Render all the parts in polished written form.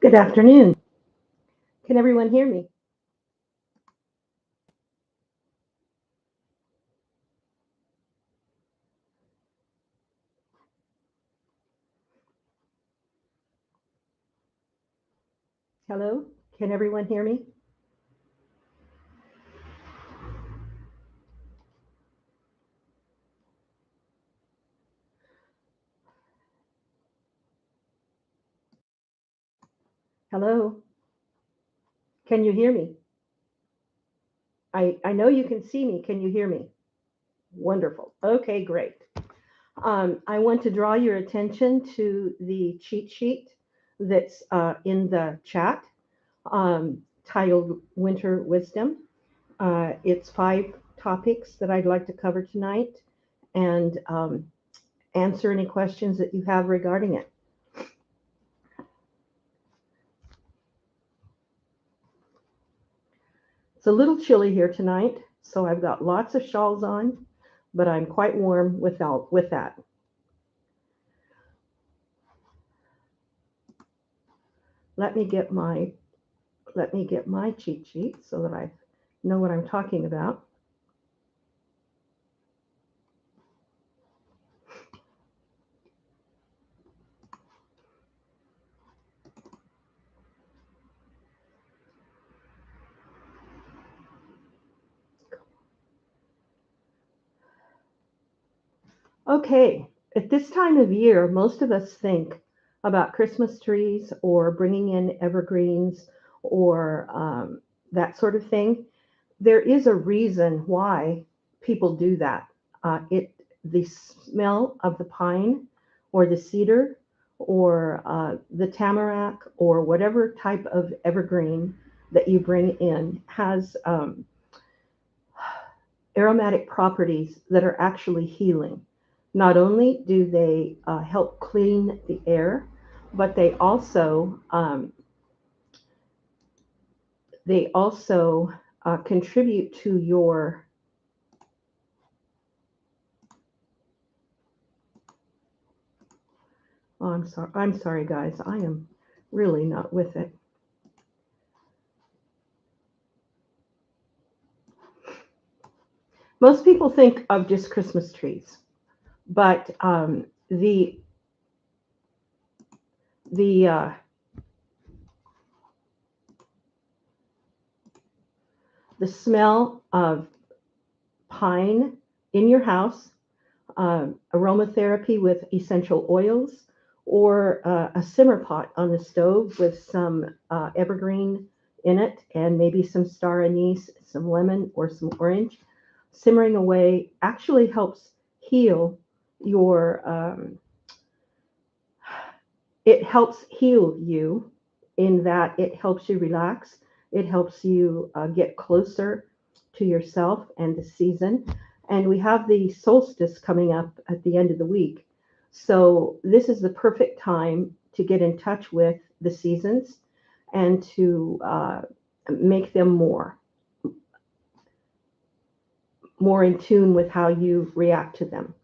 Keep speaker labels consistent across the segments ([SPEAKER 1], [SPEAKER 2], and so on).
[SPEAKER 1] Good afternoon. Can everyone hear me? Hello? Can everyone hear me? Hello? Can you hear me? I know you can see me. Can you hear me? Wonderful. Okay, great. I want to draw your attention to the cheat sheet that's in the chat titled Winter Wisdom. It's 5 topics that I'd like to cover tonight and answer any questions that you have regarding it. It's a little chilly here tonight, so I've got lots of shawls on, but I'm quite warm with that. Let me get my cheat sheet so that I know what I'm talking about. Okay, at this time of year, most of us think about Christmas trees or bringing in evergreens or that sort of thing. There is a reason why people do that. The smell of the pine or the cedar or the tamarack or whatever type of evergreen that you bring in has aromatic properties that are actually healing. Not only do they help clean the air, but they also contribute to your. Oh, I'm sorry. I'm sorry, guys. I am really not with it. Most people think of just Christmas trees, but the the smell of pine in your house, aromatherapy with essential oils, or a simmer pot on the stove with some evergreen in it and maybe some star anise, some lemon, or some orange, simmering away actually helps heal your. It helps heal you in that it helps you relax. It helps you get closer to yourself and the season. And we have the solstice coming up at the end of the week. So, this is the perfect time to get in touch with the seasons and to make them more in tune with how you react to them.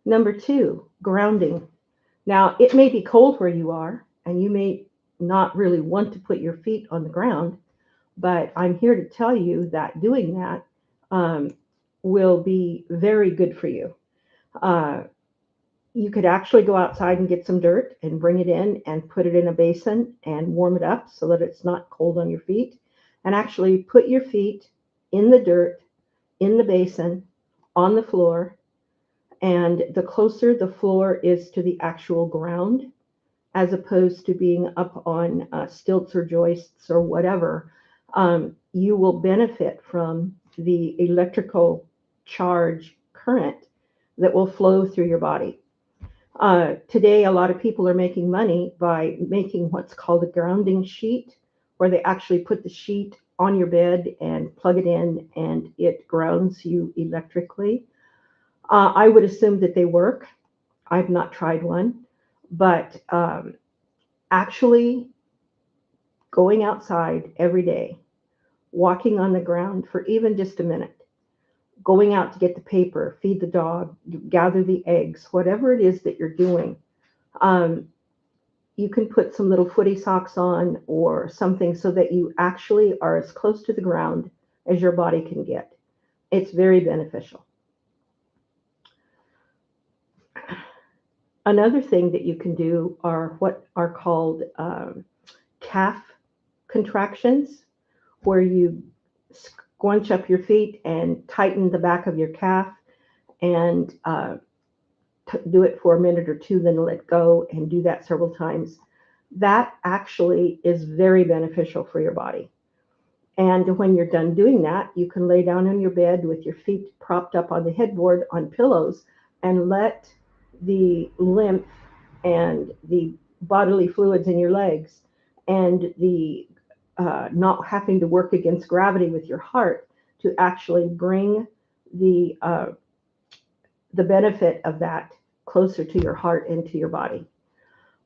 [SPEAKER 1] Number two, grounding. Now, it may be cold where you are, and you may not really want to put your feet on the ground, but I'm here to tell you that doing that um, will be very good for you. Uh, you could actually go outside and get some dirt and bring it in and put it in a basin and warm it up so that it's not cold on your feet. And actually put your feet in the dirt, in the basin, on the floor. And the closer the floor is to the actual ground, as opposed to being up on stilts or joists or whatever, you will benefit from the electrical charge current that will flow through your body. Today, a lot of people are making money by making what's called a grounding sheet, where they actually put the sheet on your bed and plug it in, and it grounds you electrically. I would assume that they work. I've not tried one, but actually going outside every day, walking on the ground for even just a minute, going out to get the paper, feed the dog, gather the eggs, whatever it is that you're doing. Um, you can put some little footy socks on or something so that you actually are as close to the ground as your body can get. It's very beneficial. Another thing that you can do are what are called calf contractions, where you scrunch up your feet and tighten the back of your calf and do it for a minute or two, then let go and do that several times. That actually is very beneficial for your body. And when you're done doing that, you can lay down on your bed with your feet propped up on the headboard on pillows and let the lymph and the bodily fluids in your legs and the not having to work against gravity with your heart to actually bring the uh, the benefit of that closer to your heart and to your body.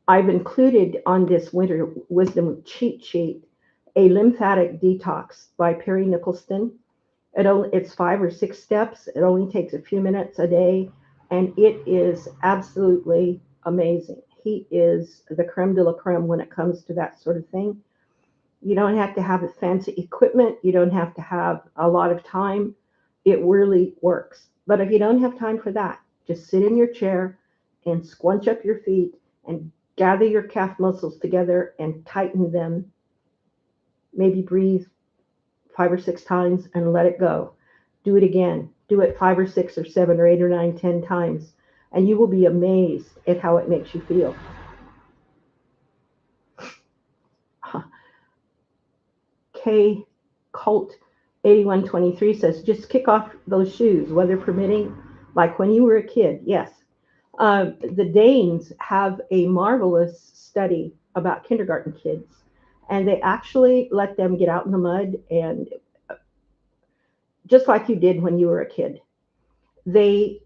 [SPEAKER 1] I've included on this Winter Wisdom cheat sheet a lymphatic detox by Perry Nicholson. It's 5 or 6 steps. It only takes a few minutes a day, and it is absolutely amazing. He is the creme de la creme when it comes to that sort of thing. You don't have to have fancy equipment. You don't have to have a lot of time. It really works. But if you don't have time for that, just sit in your chair and squunch up your feet and gather your calf muscles together and tighten them. Maybe breathe 5 or 6 times and let it go. Do it again. Do it 5 or 6 or 7 or 8 or 9, 10 times, and you will be amazed at how it makes you feel. K Cult 8123 says, just kick off those shoes, weather permitting, like when you were a kid. Yes. The Danes have a marvelous study about kindergarten kids, and they actually let them get out in the mud and just like you did when you were a kid. They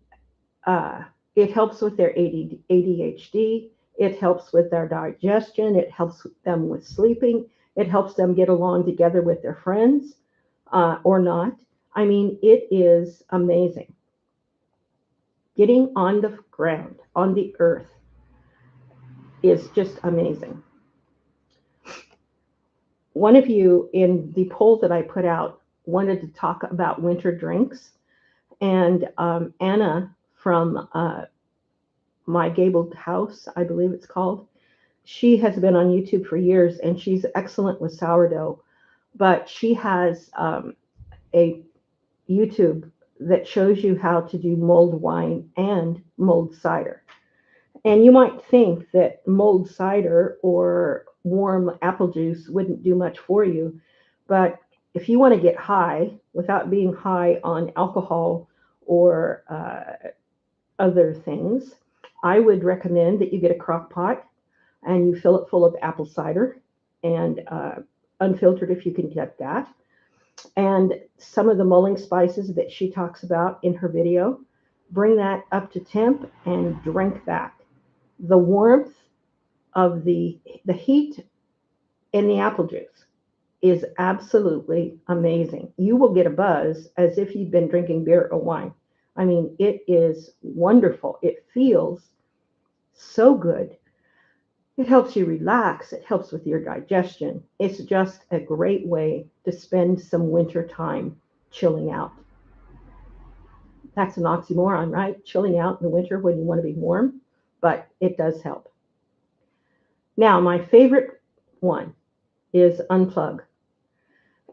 [SPEAKER 1] uh, it helps with their ADHD. It helps with their digestion. It helps them with sleeping. It helps them get along together with their friends or not. I mean, it is amazing. Getting on the ground, on the earth, is just amazing. One of you in the poll that I put out wanted to talk about winter drinks, and Anna from My Gabled House, I believe it's called, she has been on YouTube for years, and she's excellent with sourdough. But she has a YouTube that shows you how to do mulled wine and mulled cider. And you might think that mulled cider or warm apple juice wouldn't do much for you, but if you want to get high without being high on alcohol or other things, I would recommend that you get a crock pot and you fill it full of apple cider and unfiltered if you can get that. And some of the mulling spices that she talks about in her video, bring that up to temp and drink that. The warmth of the heat in the apple juice is absolutely amazing. You will get a buzz as if you've been drinking beer or wine. I mean, it is wonderful. It feels so good. It helps you relax. It helps with your digestion. It's just a great way to spend some winter time chilling out. That's an oxymoron, right? Chilling out in the winter when you want to be warm, but it does help. Now, my favorite one is unplug.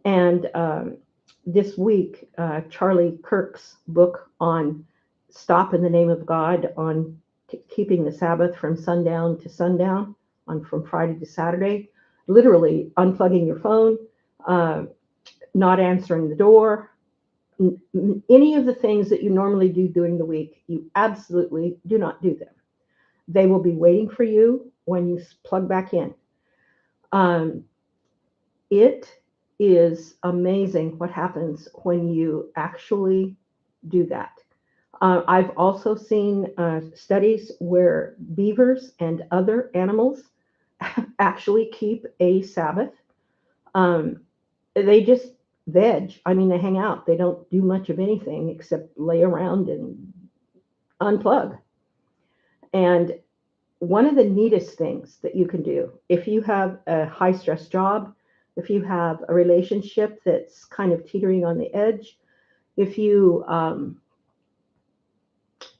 [SPEAKER 1] And this week, Charlie Kirk's book on Stop in the Name of God, on keeping the Sabbath from sundown to sundown, on from Friday to Saturday, literally unplugging your phone, not answering the door, any of the things that you normally do during the week, you absolutely do not do them. They will be waiting for you when you plug back in. It is amazing what happens when you actually do that. I've also seen studies where beavers and other animals actually keep a Sabbath. They just veg. I mean, they hang out. They don't do much of anything except lay around and unplug. And one of the neatest things that you can do if you have a high stress job, if you have a relationship that's kind of teetering on the edge, if you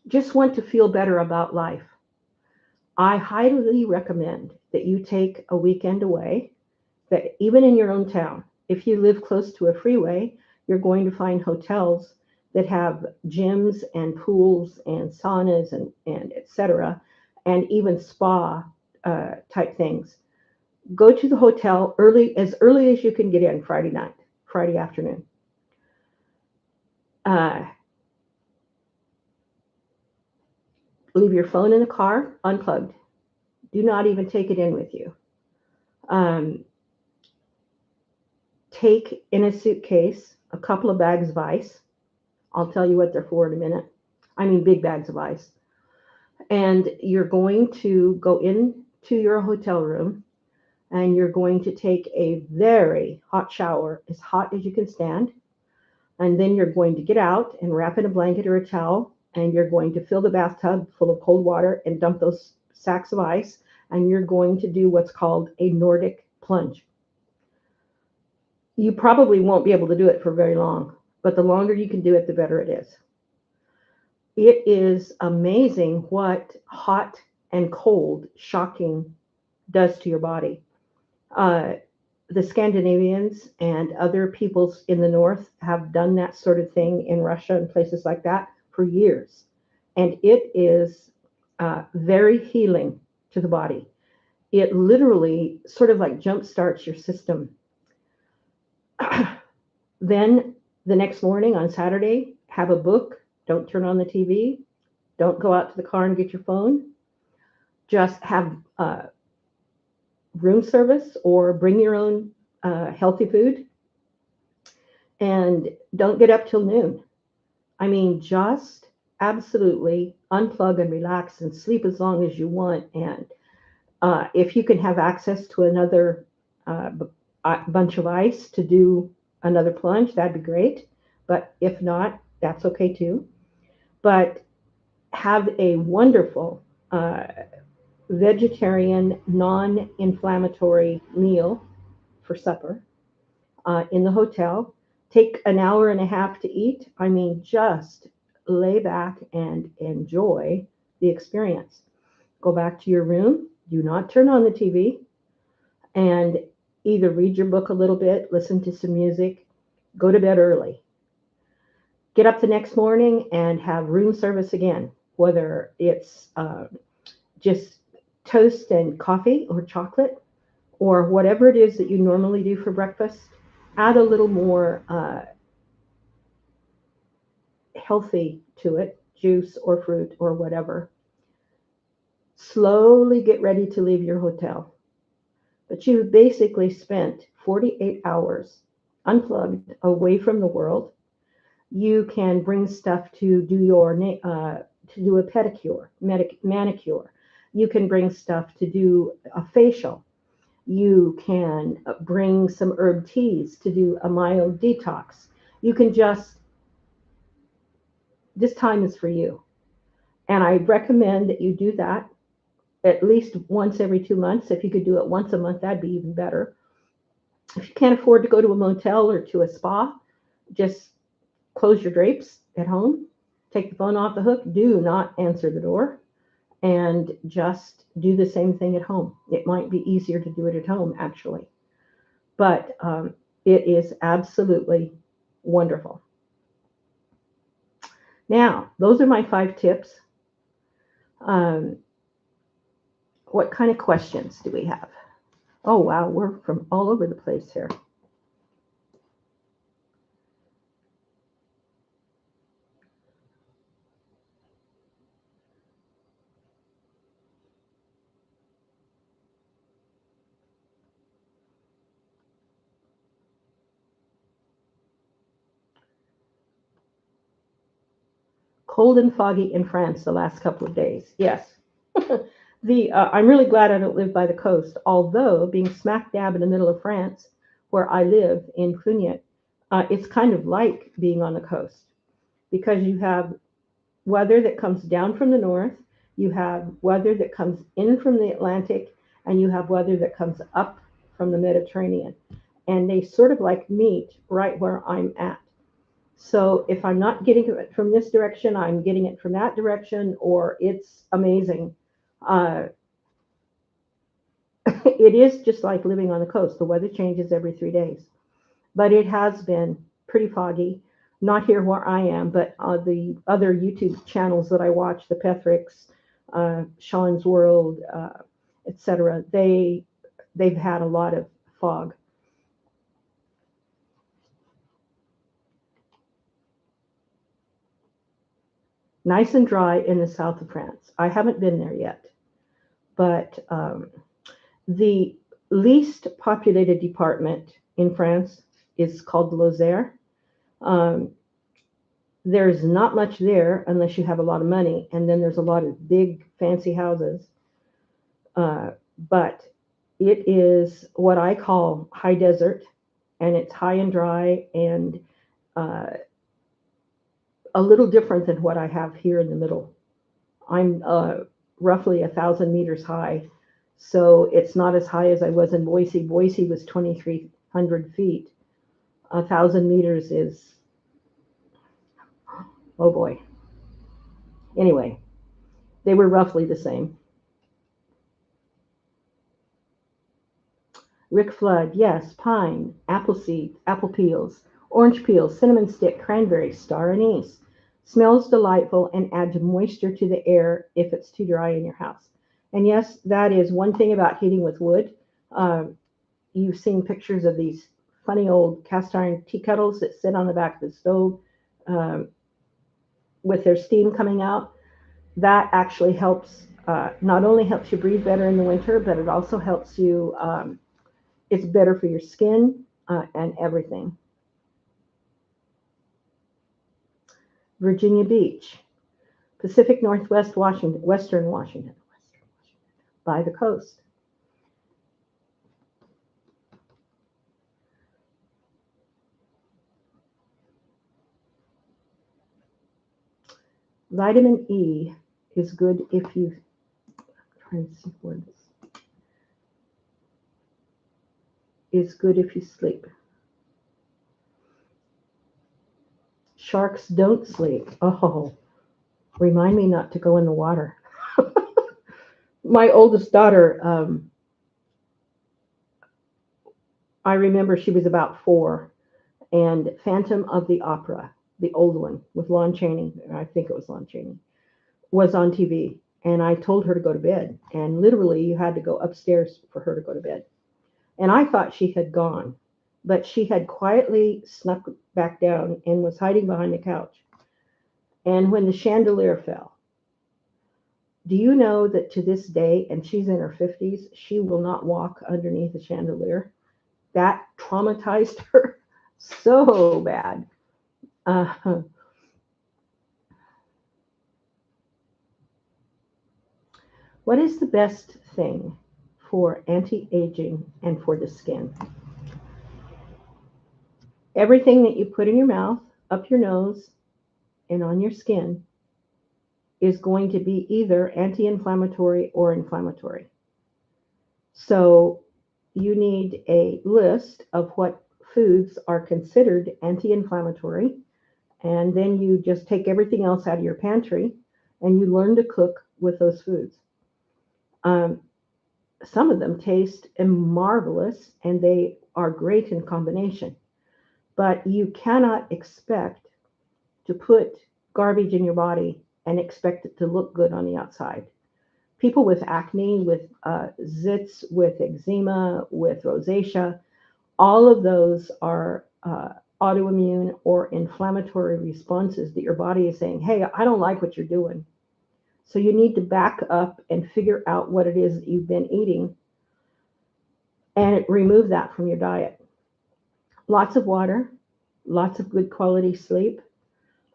[SPEAKER 1] just want to feel better about life, I highly recommend that you take a weekend away, that even in your own town, if you live close to a freeway, you're going to find hotels that have gyms and pools and saunas and et cetera, and even spa type things. Go to the hotel early as you can get in Friday night, Friday afternoon. Uh, Leave your phone in the car unplugged. Do not even take it in with you. Um, Take in a suitcase a couple of bags of ice. I'll tell you what they're for in a minute. I mean, big bags of ice. And you're going to go into your hotel room and you're going to take a very hot shower, as hot as you can stand. And then you're going to get out and wrap in a blanket or a towel, and you're going to fill the bathtub full of cold water and dump those sacks of ice. And you're going to do what's called a Nordic plunge. You probably won't be able to do it for very long, but the longer you can do it, the better it is. It is amazing what hot and cold shocking does to your body. Uh, the Scandinavians and other peoples in the north have done that sort of thing in Russia and places like that for years. And it is very healing to the body. It literally sort of like jump starts your system. Then the next morning on Saturday, have a book. Don't turn on the TV. Don't go out to the car and get your phone. Just have room service or bring your own healthy food, and don't get up till noon. I mean, just absolutely unplug and relax and sleep as long as you want. And if you can have access to another bunch of ice to do another plunge, that'd be great. But if not, that's okay too. But have a wonderful vegetarian, non inflammatory meal for supper in the hotel. Take an hour and a half to eat. I mean, just lay back and enjoy the experience. Go back to your room. Do not turn on the TV and either read your book a little bit, listen to some music, go to bed early. Get up the next morning and have room service again, whether it's just toast and coffee or chocolate or whatever it is that you normally do for breakfast. Add a little more healthy to it, juice or fruit or whatever. Slowly get ready to leave your hotel. But you basically spent 48 hours unplugged away from the world. You can bring stuff to do to do a pedicure, manicure. You can bring stuff to do a facial. You can bring some herb teas to do a mild detox. You can just, this time is for you. And I recommend that you do that at least once every 2 months. If you could do it once a month, that'd be even better. If you can't afford to go to a motel or to a spa, just close your drapes at home, take the phone off the hook, do not answer the door, and just do the same thing at home. It might be easier to do it at home, actually. But it is absolutely wonderful. Now, those are my 5 tips. Um, what kind of questions do we have? Oh, wow, we're from all over the place here. Cold and foggy in France the last couple of days. Yes. I'm really glad I don't live by the coast, although being smack dab in the middle of France, where I live in Clugnet, It's kind of like being on the coast because you have weather that comes down from the north, you have weather that comes in from the Atlantic, and you have weather that comes up from the Mediterranean. And they sort of like meet right where I'm at. So if I'm not getting it from this direction, I'm getting it from that direction, or it's amazing. Uh, it is just like living on the coast. The weather changes every 3 days, but it has been pretty foggy. Not here where I am, but the other YouTube channels that I watch, the Pethricks, Sean's World, etc. They've had a lot of fog. Nice and dry in the south of France. I haven't been there yet, but the least populated department in France is called Lozère. Um, there's not much there unless you have a lot of money, and then there's a lot of big fancy houses. But it is what I call high desert, and it's high and dry, and uh, a little different than what I have here in the middle. I'm roughly 1,000 meters high, so it's not as high as I was in Boise. Boise was 2,300 feet. 1,000 meters is, oh boy. Anyway, they were roughly the same. Rick Flood, yes, pine, apple seeds, apple peels, orange peels, cinnamon stick, cranberry, star anise. Smells delightful and adds moisture to the air if it's too dry in your house. And yes, that is one thing about heating with wood. Um, you've seen pictures of these funny old cast iron tea kettles that sit on the back of the stove um, with their steam coming out. That actually helps, not only helps you breathe better in the winter, but it also helps you, it's better for your skin and everything. Virginia Beach, Pacific Northwest Washington, Western Washington, by the coast. Vitamin E is good if you, trying to see words, is good if you sleep. Sharks don't sleep. Oh, remind me not to go in the water. My oldest daughter, I remember she was about 4, and Phantom of the Opera, the old one with Lon Chaney, I think it was Lon Chaney, was on TV. And I told her to go to bed. And literally, you had to go upstairs for her to go to bed. And I thought she had gone, but she had quietly snuck back down and was hiding behind the couch. And when the chandelier fell, do you know that to this day, and she's in her 50s, she will not walk underneath a chandelier? That traumatized her so bad. Uh, what is the best thing for anti aging and for the skin? Everything that you put in your mouth, up your nose, and on your skin is going to be either anti inflammatory or inflammatory. So you need a list of what foods are considered anti inflammatory, and then you just take everything else out of your pantry and you learn to cook with those foods. Um, some of them taste marvelous and they are great in combination, but you cannot expect to put garbage in your body and expect it to look good on the outside. People with acne, with zits, with eczema, with rosacea, all of those are autoimmune or inflammatory responses that your body is saying, hey, I don't like what you're doing. So you need to back up and figure out what it is that you've been eating and remove that from your diet. Lots of water, lots of good quality sleep.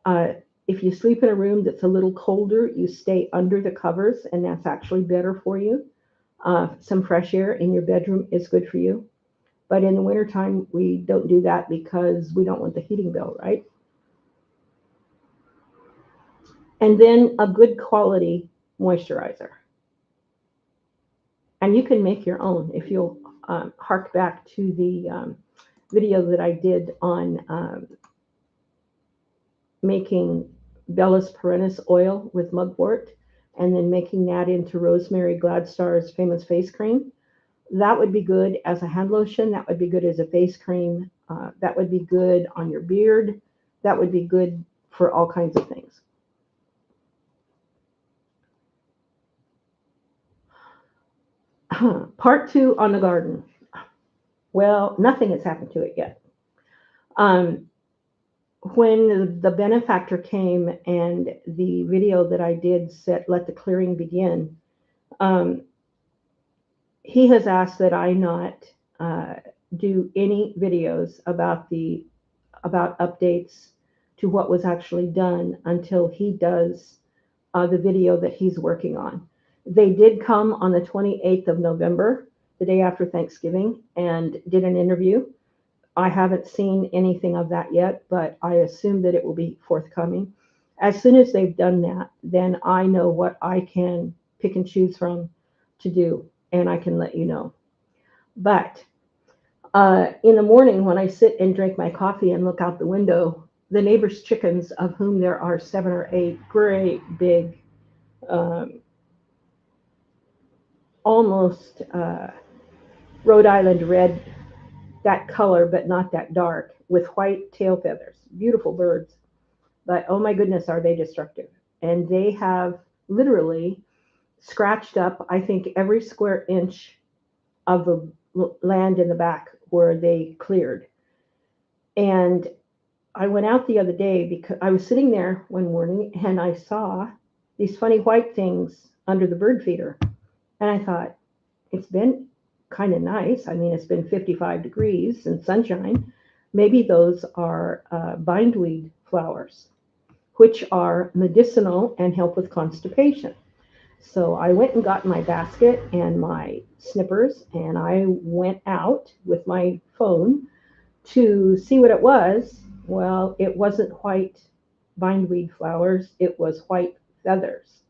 [SPEAKER 1] Uh, if you sleep in a room that's a little colder, you stay under the covers, and that's actually better for you. Some fresh air in your bedroom is good for you. But in the wintertime, we don't do that because we don't want the heating bill, right? And then a good quality moisturizer. And you can make your own if you'll hark back to the video that I did on making Bellis Perennis oil with mugwort and then making that into Rosemary Gladstar's famous face cream. That would be good as a hand lotion. That would be good as a face cream. That would be good on your beard. That would be good for all kinds of things. Part 2 on the garden. Well, nothing has happened to it yet. When the benefactor came and the video that I did said, "Let the clearing begin," he has asked that I not do any videos about updates to what was actually done until he does the video that he's working on. They did come on the 28th of November, the day after Thanksgiving, and did an interview. I haven't seen anything of that yet, but I assume that it will be forthcoming. As soon as they've done that, then I know what I can pick and choose from to do, and I can let you know. But in the morning, when I sit and drink my coffee and look out the window, the neighbor's chickens, of whom there are 7 or 8 great big, um, almost Rhode Island red, that color, but not that dark, with white tail feathers. Beautiful birds. But oh my goodness, are they destructive. And they have literally scratched up, I think, every square inch of the land in the back where they cleared. And I went out the other day because I was sitting there one morning and I saw these funny white things under the bird feeder. And I thought, it's been kind of nice. I mean, it's been 55 degrees and sunshine. Maybe those are bindweed flowers, which are medicinal and help with constipation. So I went and got my basket and my snippers, and I went out with my phone to see what it was. Well, it wasn't white bindweed flowers, it was white feathers.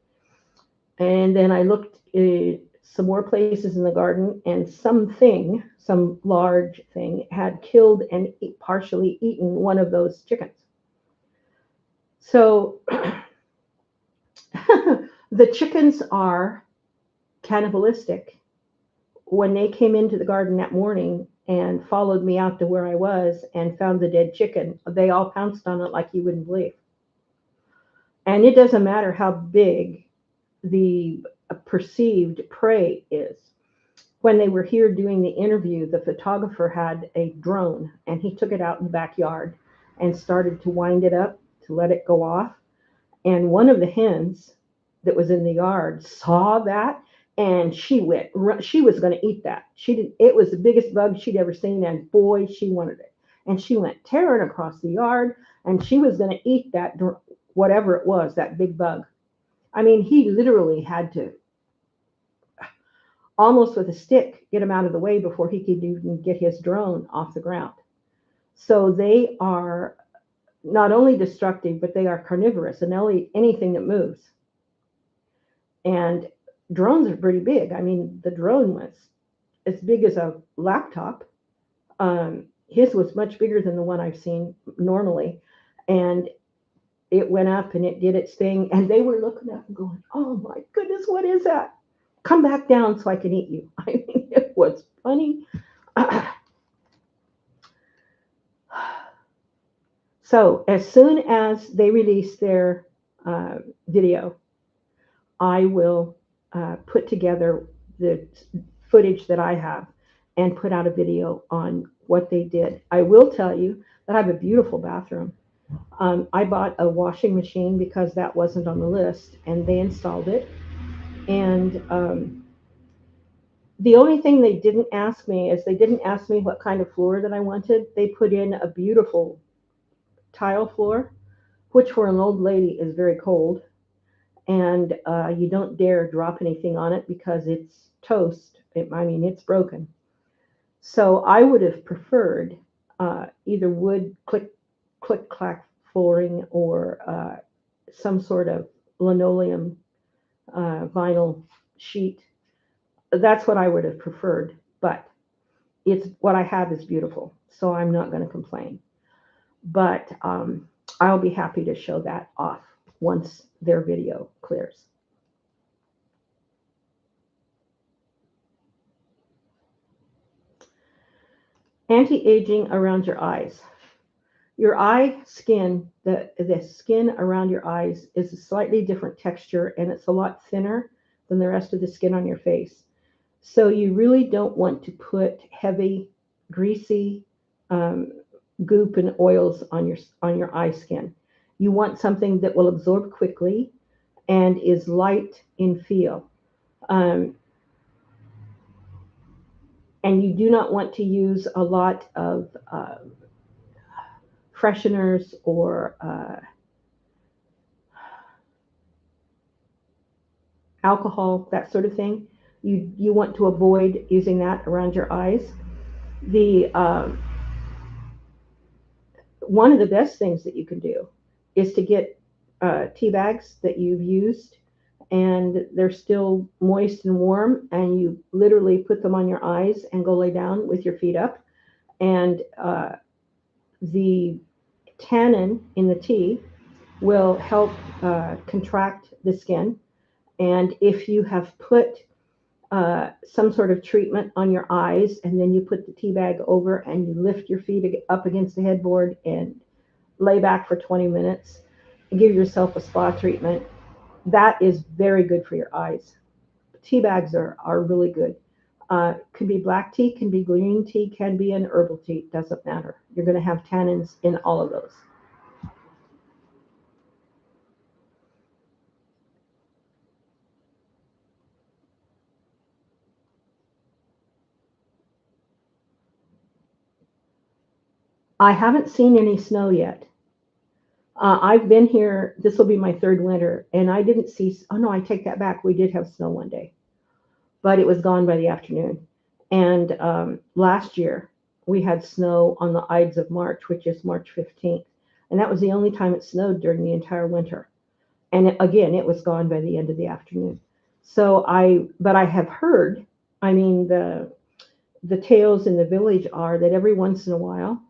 [SPEAKER 1] And then I looked at some more places in the garden, and some large thing, had killed and partially eaten one of those chickens. So the chickens are cannibalistic. When they came into the garden that morning and followed me out to where I was and found the dead chicken, they all pounced on it like you wouldn't believe. And it doesn't matter how big the perceived prey is. When they were here doing the interview, the photographer had a drone and he took it out in the backyard and started to wind it up to let it go off. And one of the hens that was in the yard saw that, and she was going to eat that. It was the biggest bug she'd ever seen, and boy, she wanted it. And she went tearing across the yard, and she was going to eat that, whatever it was, that big bug. I mean, he literally had to, almost with a stick, get him out of the way before he could even get his drone off the ground. So they are not only destructive, but they are carnivorous, and they'll eat anything that moves. And drones are pretty big. I mean, the drone was as big as a laptop. His was much bigger than the one I've seen normally. And it went up and it did its thing. And they were looking up and going, "Oh my goodness, what is that? Come back down so I can eat you." I mean, it was funny. So as soon as they release their video, I will put together the footage that I have and put out a video on what they did. I will tell you that I have a beautiful bathroom. I bought a washing machine because that wasn't on the list, and they installed it. And the only thing they didn't ask me is they didn't ask me what kind of floor that I wanted. They put in a beautiful tile floor, which for an old lady is very cold. And you don't dare drop anything on it because it's toast. I mean, it's broken. So I would have preferred either wood click clack flooring or some sort of linoleum vinyl sheet. That's what I would have preferred, but it's what I have is beautiful, so I'm not going to complain. But I'll be happy to show that off once their video clears. Anti-aging around your eyes. Your eye skin, the skin around your eyes is a slightly different texture and it's a lot thinner than the rest of the skin on your face. So you really don't want to put heavy, greasy um, goop and oils on your eye skin. You want something that will absorb quickly and is light in feel. Um, and you do not want to use a lot of fresheners or alcohol, that sort of thing. You want to avoid using that around your eyes. The One of the best things that you can do is to get tea bags that you've used and they're still moist and warm, and you literally put them on your eyes and go lay down with your feet up. And the tannin in the tea will help contract the skin. And if you have put some sort of treatment on your eyes, and then you put the tea bag over and you lift your feet up against the headboard and lay back for 20 minutes and give yourself a spa treatment, that is very good for your eyes. Tea bags are really good. Could be black tea, can be green tea, can be an herbal tea, doesn't matter. You're going to have tannins in all of those. I haven't seen any snow yet. I've been here, this will be my third winter, and I didn't see, oh no, I take that back. We did have snow one day, but it was gone by the afternoon. And last year, we had snow on the Ides of March, which is March 15th. And that was the only time it snowed during the entire winter. And again, it was gone by the end of the afternoon. But I have heard, I mean, the tales in the village are that every once in a while,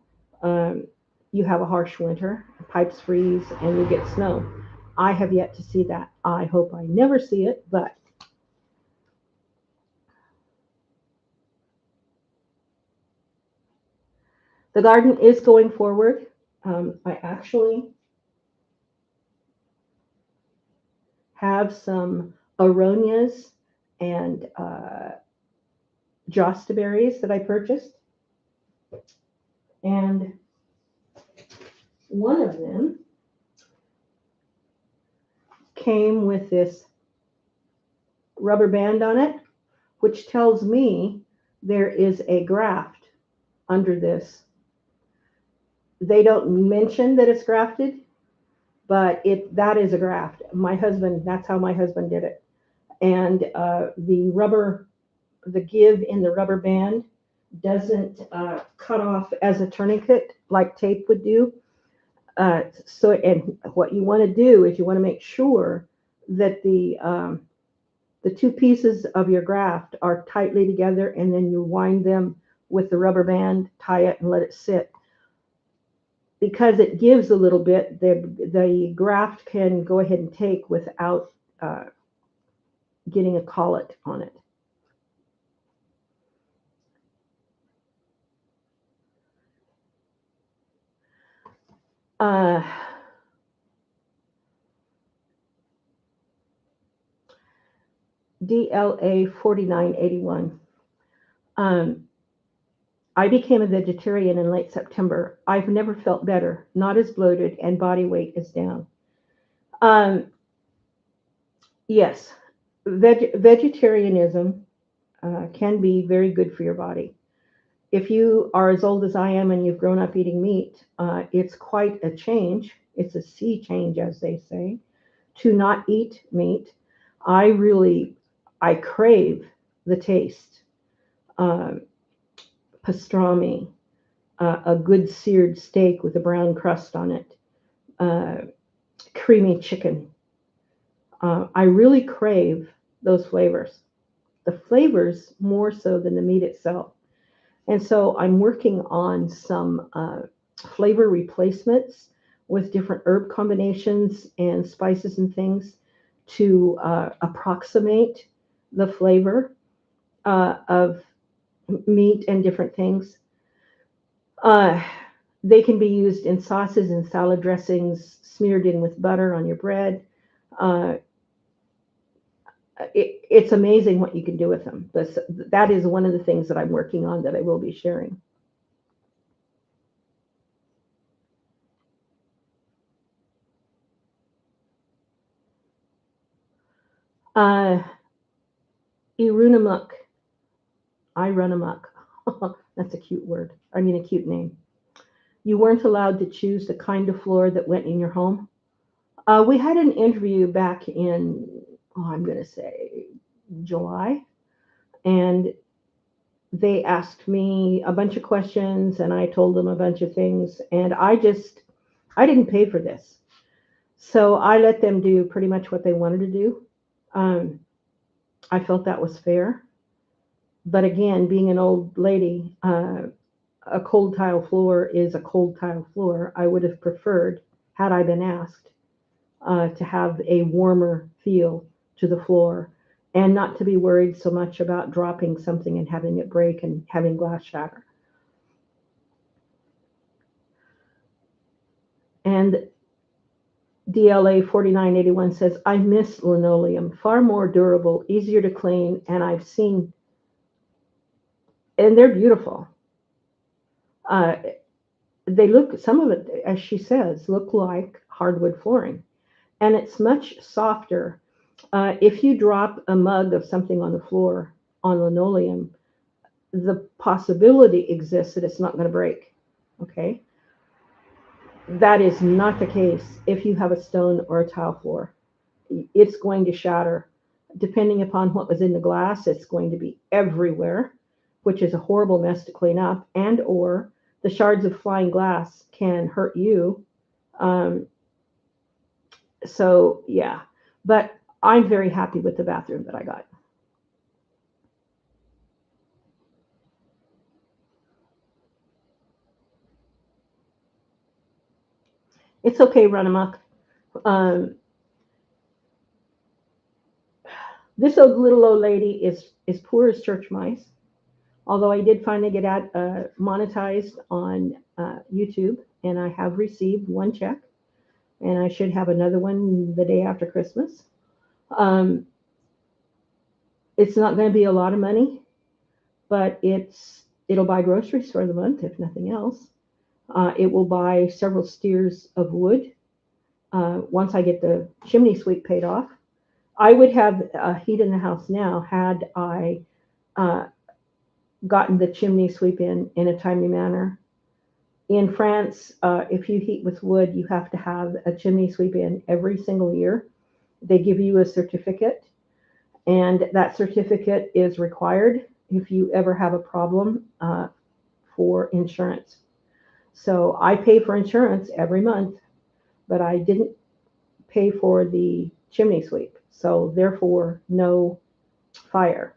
[SPEAKER 1] um, you have a harsh winter, pipes freeze, and you get snow. I have yet to see that. I hope I never see it, but the garden is going forward. I actually have some aronias and josta berries that I purchased, and one of them came with this rubber band on it, which tells me there is a graft under this. They don't mention that it's grafted, but that is a graft. My husband, that's how my husband did it. And the give in the rubber band doesn't cut off as a tourniquet like tape would do. And what you want to do is you want to make sure that the two pieces of your graft are tightly together, and then you wind them with the rubber band, tie it, and let it sit. Because it gives a little bit, the graft can go ahead and take without uh, getting a collet on it. Uh, DLA 4981. Um, I became a vegetarian in late September. I've never felt better, not as bloated, and body weight is down. Um, yes, vegetarianism can be very good for your body. If you are as old as I am and you've grown up eating meat, it's quite a change. It's a sea change, as they say, to not eat meat. I really, I crave the taste. Um, pastrami, a good seared steak with a brown crust on it, uh, creamy chicken. I really crave those flavors. The flavors more so than the meat itself. And so I'm working on some flavor replacements with different herb combinations and spices and things to approximate the flavor of meat and different things. Uh, they can be used in sauces and salad dressings, smeared in with butter on your bread. Uh, it's amazing what you can do with them. That is one of the things that I'm working on that I will be sharing. Uh, I run amok. I run amok. That's a cute word. I mean, a cute name. You weren't allowed to choose the kind of floor that went in your home. We had an interview back in, oh, I'm going to say July, and they asked me a bunch of questions, and I told them a bunch of things, and I didn't pay for this. So I let them do pretty much what they wanted to do. Um, I felt that was fair. But again, being an old lady, a cold tile floor is a cold tile floor. I would have preferred, had I been asked, to have a warmer feel to the floor and not to be worried so much about dropping something and having it break and having glass shatter. And DLA 4981 says, I miss linoleum, far more durable, easier to clean, and I've seen, and they're beautiful. Uh, they look, some of it, as she says, look like hardwood flooring, and it's much softer. If you drop a mug of something on the floor on linoleum, the possibility exists that it's not going to break. Okay. That is not the case if you have a stone or a tile floor. It's going to shatter. Depending upon what was in the glass, it's going to be everywhere, which is a horrible mess to clean up, and or the shards of flying glass can hurt you. Um, so yeah, but I'm very happy with the bathroom that I got. It's okay, run amok. Um, this little old lady is poor as church mice. Although I did finally get monetized on YouTube, and I have received one check, and I should have another one the day after Christmas. Um, it's not going to be a lot of money, but it'll buy groceries for the month, if nothing else. It will buy several steers of wood once I get the chimney sweep paid off. I would have heat in the house now had I uh, gotten the chimney sweep in a timely manner. In France, if you heat with wood, you have to have a chimney sweep in every single year. They give you a certificate, and that certificate is required if you ever have a problem for insurance. So I pay for insurance every month, but I didn't pay for the chimney sweep. So therefore, no fire.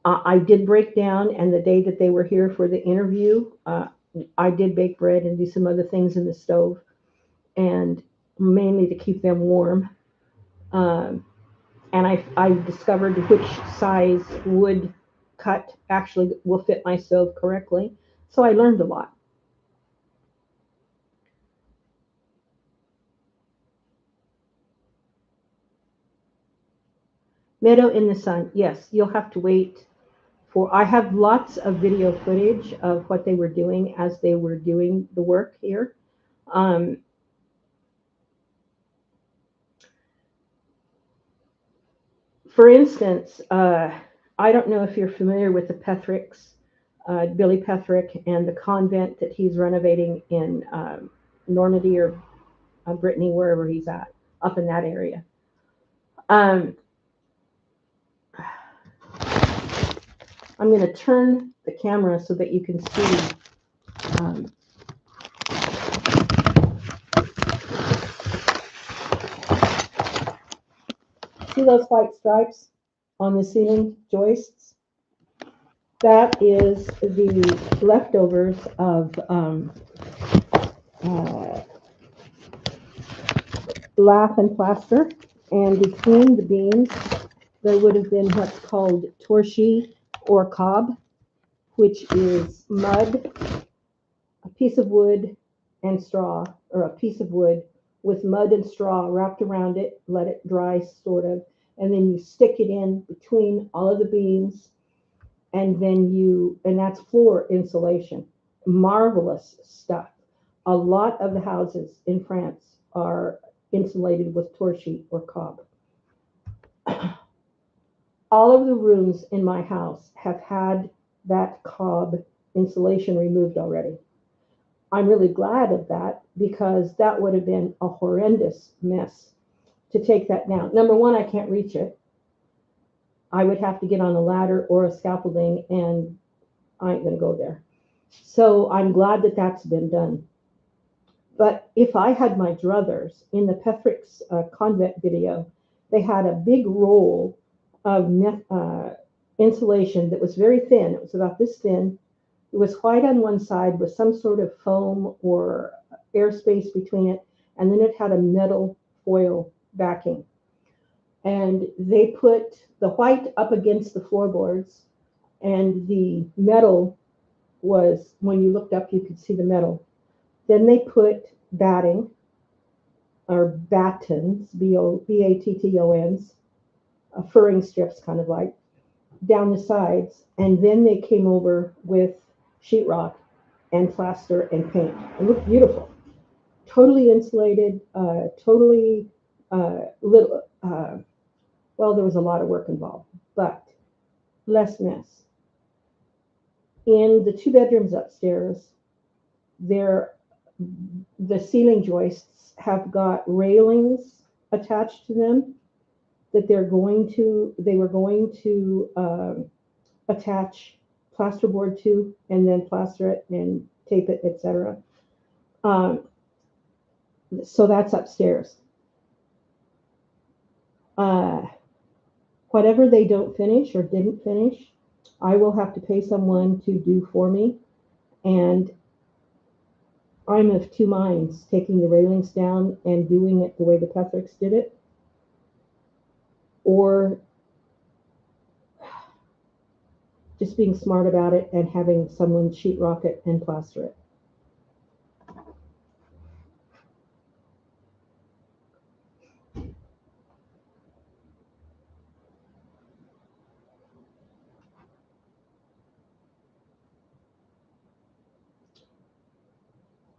[SPEAKER 1] I did break down, and the day that they were here for the interview, I did bake bread and do some other things in the stove, and mainly to keep them warm. Um, and I discovered which size wood cut actually will fit my stove correctly. So I learned a lot. Meadow in the sun. Yes, you'll have to wait for. I have lots of video footage of what they were doing as they were doing the work here. Um, for instance, I don't know if you're familiar with the Pethricks, Billy Pethrick, and the convent that he's renovating in Normandy or Brittany, wherever he's at, up in that area. Um, I'm going to turn the camera so that you can see. Um, See those white stripes on the ceiling joists? That is the leftovers of uh, lath and plaster. And between the beams, there would have been what's called torchis or cob, which is mud, a piece of wood, and straw, or a piece of wood with mud and straw wrapped around it, let it dry, sort of, and then you stick it in between all of the beams, and and that's floor insulation. Marvelous stuff. A lot of the houses in France are insulated with torchis or cob. All of the rooms in my house have had that cob insulation removed already. I'm really glad of that because that would have been a horrendous mess to take that down. Number one, I can't reach it. I would have to get on a ladder or a scaffolding, and I ain't going to go there. So I'm glad that that's been done. But if I had my druthers in the Petherick's convent video, they had a big roll of insulation that was very thin. It was about this thin. It was white on one side with some sort of foam or airspace between it, and then it had a metal foil backing. And they put the white up against the floorboards, and the metal was, when you looked up, you could see the metal. Then they put batting or battens, B-A-T-T-O-N's, furring strips kind of like, down the sides. And then they came over with sheetrock and plaster and paint. It looked beautiful. Totally insulated, totally little, well, there was a lot of work involved, but less mess. In the two bedrooms upstairs, there the ceiling joists have got railings attached to them that they were going to attach plasterboard to, and then plaster it and tape it, etc. Um, so that's upstairs. Uh, Whatever they don't finish or didn't finish, I will have to pay someone to do for me. And I'm of two minds, taking the railings down and doing it the way the Pethricks did it, or just being smart about it and having someone sheetrock it and plaster it.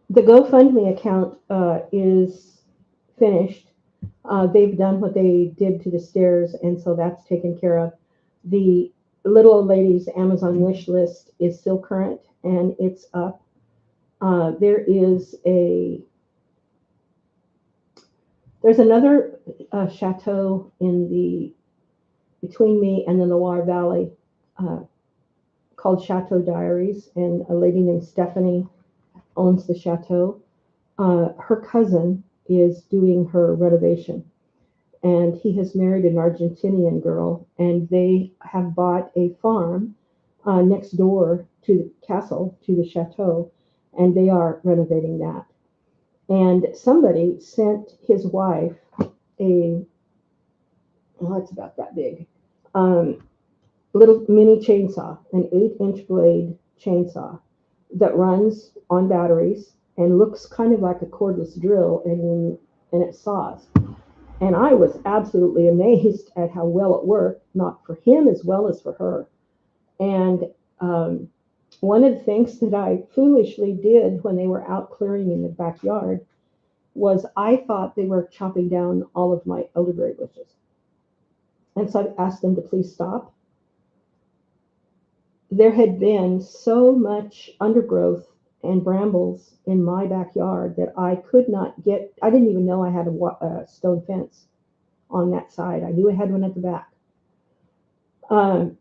[SPEAKER 1] The GoFundMe account is finished. They've done what they did to the stairs, and so that's taken care of. The little old lady's Amazon wish list is still current, and it's up. There is there's another chateau in the between me and the Loire Valley uh, called Chateau Diaries, and a lady named Stephanie owns the chateau. Her cousin is doing her renovation, and he has married an Argentinian girl, and they have bought a farm next door to the castle, to the chateau, and they are renovating that. And somebody sent his wife a, well, it's about that big, um, little mini chainsaw, an 8-inch blade chainsaw that runs on batteries and looks kind of like a cordless drill, and it saws. And I was absolutely amazed at how well it worked, not for him as well as for her. And um, one of the things that I foolishly did when they were out clearing in the backyard was I thought they were chopping down all of my elderberry bushes. And so I asked them to please stop. There had been so much undergrowth and brambles in my backyard that I could not get, I didn't even know I had a stone fence on that side. I knew I had one at the back. Um,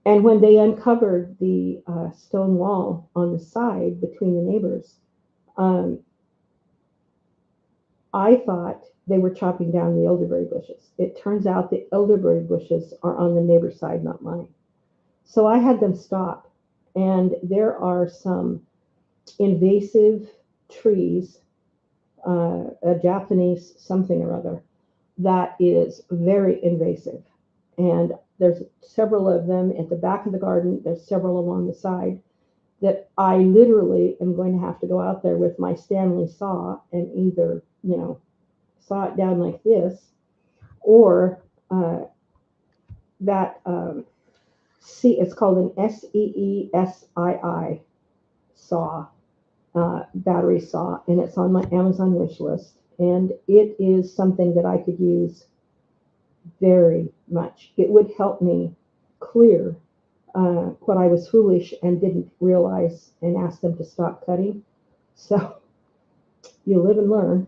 [SPEAKER 1] And when they uncovered the stone wall on the side between the neighbors, um, I thought they were chopping down the elderberry bushes. It turns out the elderberry bushes are on the neighbor's side, not mine. So I had them stop. And there are some invasive trees, a Japanese something or other, that is very invasive. And there's several of them at the back of the garden, there's several along the side that I literally am going to have to go out there with my Stanley saw and either, saw it down like this, or that it's called an SEESII saw, battery saw, and it's on my Amazon wish list. And it is something that I could use very much. It would help me clear what I was foolish and didn't realize and ask them to stop cutting. So you live and learn.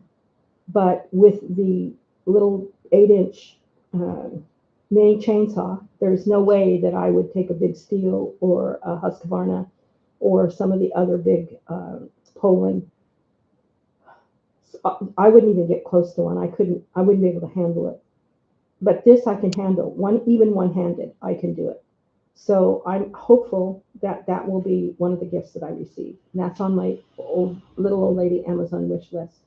[SPEAKER 1] But with the little 8-inch uh, mini chainsaw, there's no way that I would take a big steel or a Husqvarna or some of the other big Poland. I wouldn't even get close to one. I wouldn't be able to handle it. But this I can handle. Even one-handed, I can do it. So I'm hopeful that that will be one of the gifts that I receive. And that's on my little old lady Amazon wish list.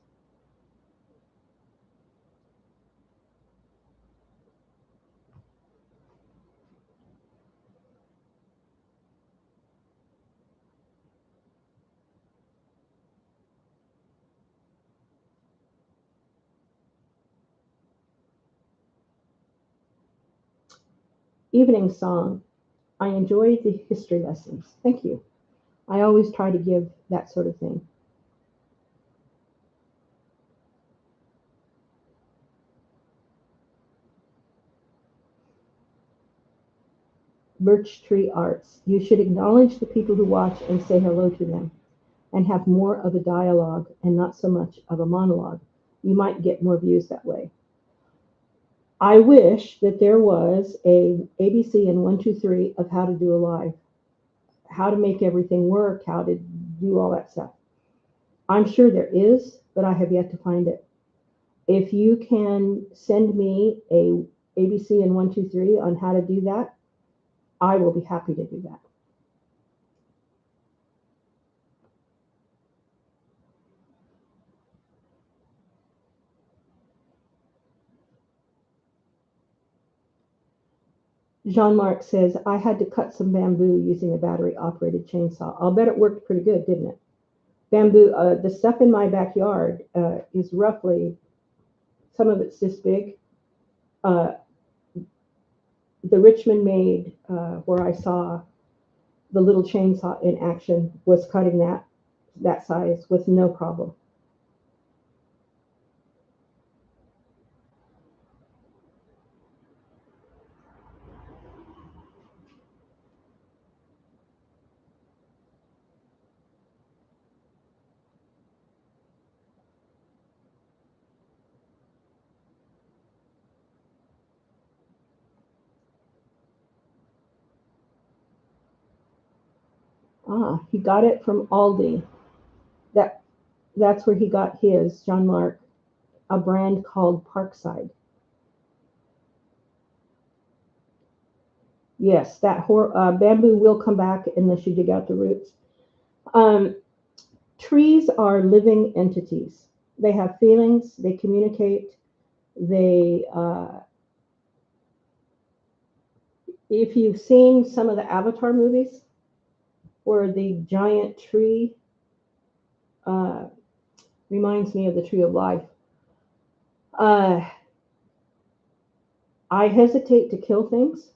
[SPEAKER 1] Evening song. I enjoy the history lessons. Thank you. I always try to give that sort of thing. Birch tree arts. You should acknowledge the people who watch and say hello to them and have more of a dialogue and not so much of a monologue. You might get more views that way. I wish that there was a ABC and 1 2 3 of how to do a live, how to make everything work, how to do all that stuff. I'm sure there is, but I have yet to find it. If you can send me a ABC and 1 2 3 on how to do that, I will be happy to do that. Jean-Marc says, I had to cut some bamboo using a battery operated chainsaw. I'll bet it worked pretty good, didn't it? Bamboo, the stuff in my backyard is roughly, some of it's this big. Uh, the Richmond made, where I saw the little chainsaw in action, was cutting that size with no problem. Ah, he got it from Aldi. That that's where he got his, Jean-Marc, a brand called Parkside. Yes, bamboo will come back unless you dig out the roots. Um, Trees are living entities. They have feelings. They communicate. They, if you've seen some of the Avatar movies, where the giant tree uh, reminds me of the tree of life. Uh, I hesitate to kill things,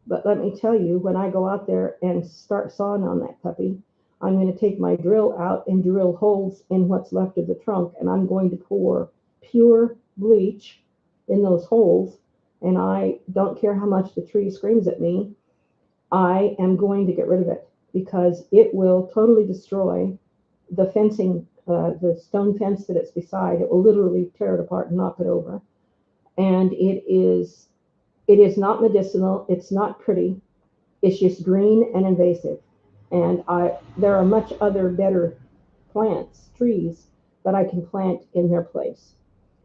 [SPEAKER 1] but let me tell you, when I go out there and start sawing on that puppy, I'm going to take my drill out and drill holes in what's left of the trunk, and I'm going to pour pure bleach in those holes. And I don't care how much the tree screams at me, I am going to get rid of it because it will totally destroy the fencing, the stone fence that it's beside. It will literally tear it apart and knock it over. And it is not medicinal. It's not pretty. It's just green and invasive. And there are much other better plants, trees, that I can plant in their place.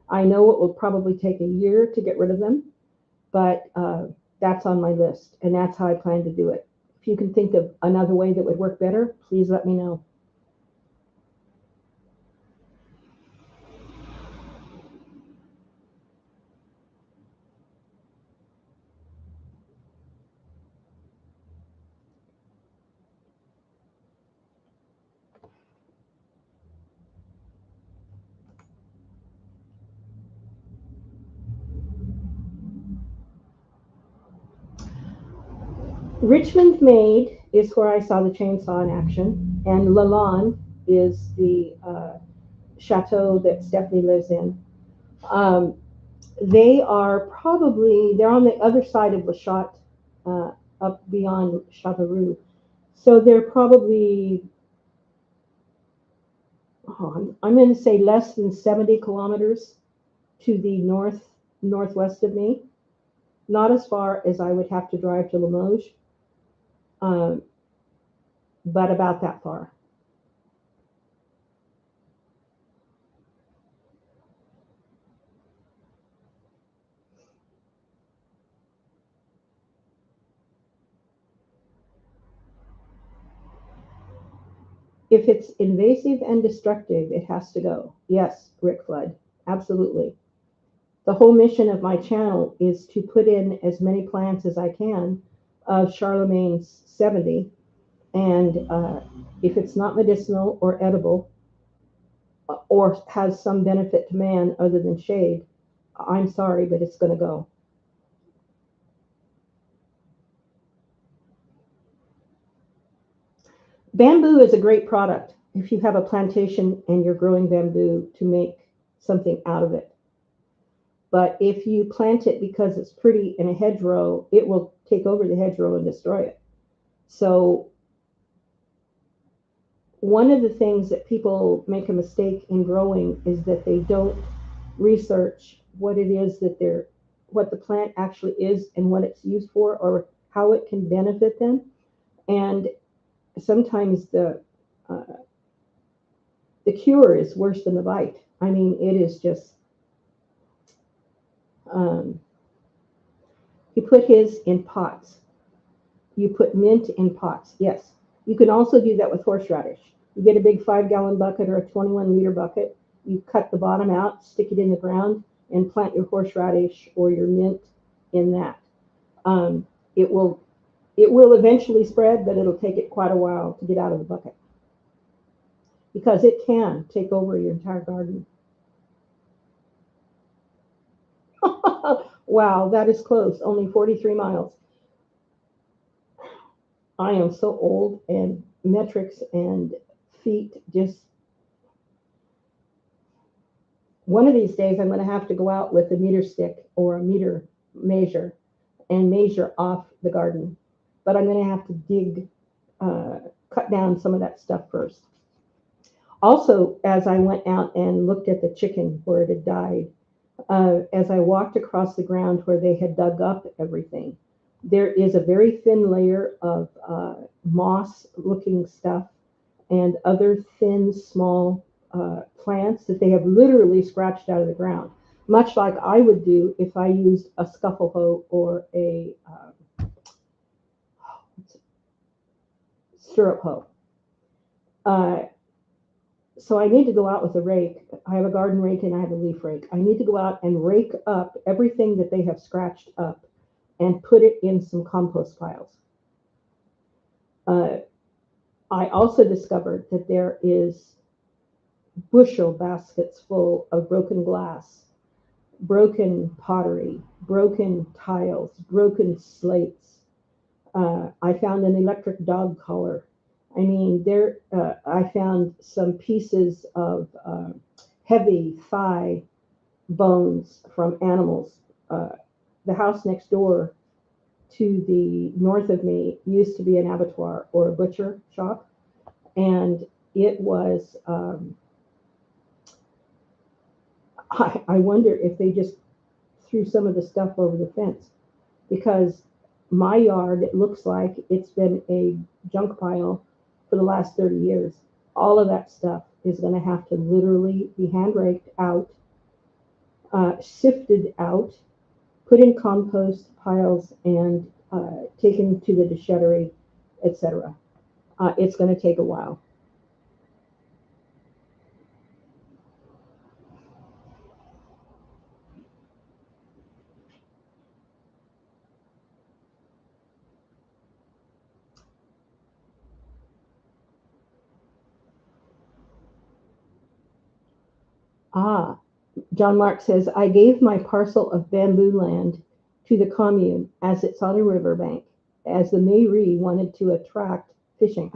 [SPEAKER 1] I know it will probably take a year to get rid of them, but that's on my list, and that's how I plan to do it. If you can think of another way that would work better, please let me know. Richmond Made is where I saw the chainsaw in action, and Lalande is the chateau that Stephanie lives in. Um, they're on the other side of La Chotte, up beyond Châteauroux. So they're probably, I'm going to say less than 70 kilometers to the northwest of me. Not as far as I would have to drive to Limoges, um, but about that far. If it's invasive and destructive, it has to go. Yes, Rick Flood, absolutely. The whole mission of my channel is to put in as many plants as I can of Charlemagne's 70. And if it's not medicinal or edible or has some benefit to man other than shade, I'm sorry, but it's going to go. Bamboo is a great product if you have a plantation and you're growing bamboo to make something out of it. But if you plant it because it's pretty in a hedgerow, it will take over the hedgerow and destroy it. So one of the things that people make a mistake in growing is that they don't research what it is that what the plant actually is and what it's used for or how it can benefit them. And sometimes uh, the cure is worse than the bite. I mean, it is just. Um, he put his in pots. You put mint in pots. Yes, you can also do that with horseradish. You get a big 5 gallon bucket or a 21-liter bucket. You cut the bottom out, stick it in the ground, and plant your horseradish or your mint in that. Um, it will it will eventually spread, but it'll take it quite a while to get out of the bucket because it can take over your entire garden. Wow, that is close. Only 43 miles. I am so old, and metrics and feet just. One of these days, I'm going to have to go out with a meter stick or a meter measure and measure off the garden. But I'm going to have to uh, cut down some of that stuff first. Also, as I went out and looked at the chicken where it had died, as I walked across the ground where they had dug up everything, there is a very thin layer of moss looking stuff and other thin, small plants that they have literally scratched out of the ground, much like I would do if I used a scuffle hoe or a stirrup hoe. Uh, so I need to go out with a rake. I have a garden rake and I have a leaf rake. I need to go out and rake up everything that they have scratched up and put it in some compost piles. Uh, I also discovered that there is bushel baskets full of broken glass, broken pottery, broken tiles, broken slates. I found an electric dog collar. I mean, I found some pieces of heavy thigh bones from animals. Uh, the house next door to the north of me used to be an abattoir or a butcher shop, and it was. I wonder if they just threw some of the stuff over the fence because my yard, it looks like it's been a junk pile for the last 30 years. All of that stuff is going to have to literally be hand raked out, sifted out, put in compost piles, and taken to the déchetterie, etc. It's going to take a while. Ah, John Mark says, I gave my parcel of bamboo land to the commune as it's on a riverbank, as the mairie wanted to attract fishing.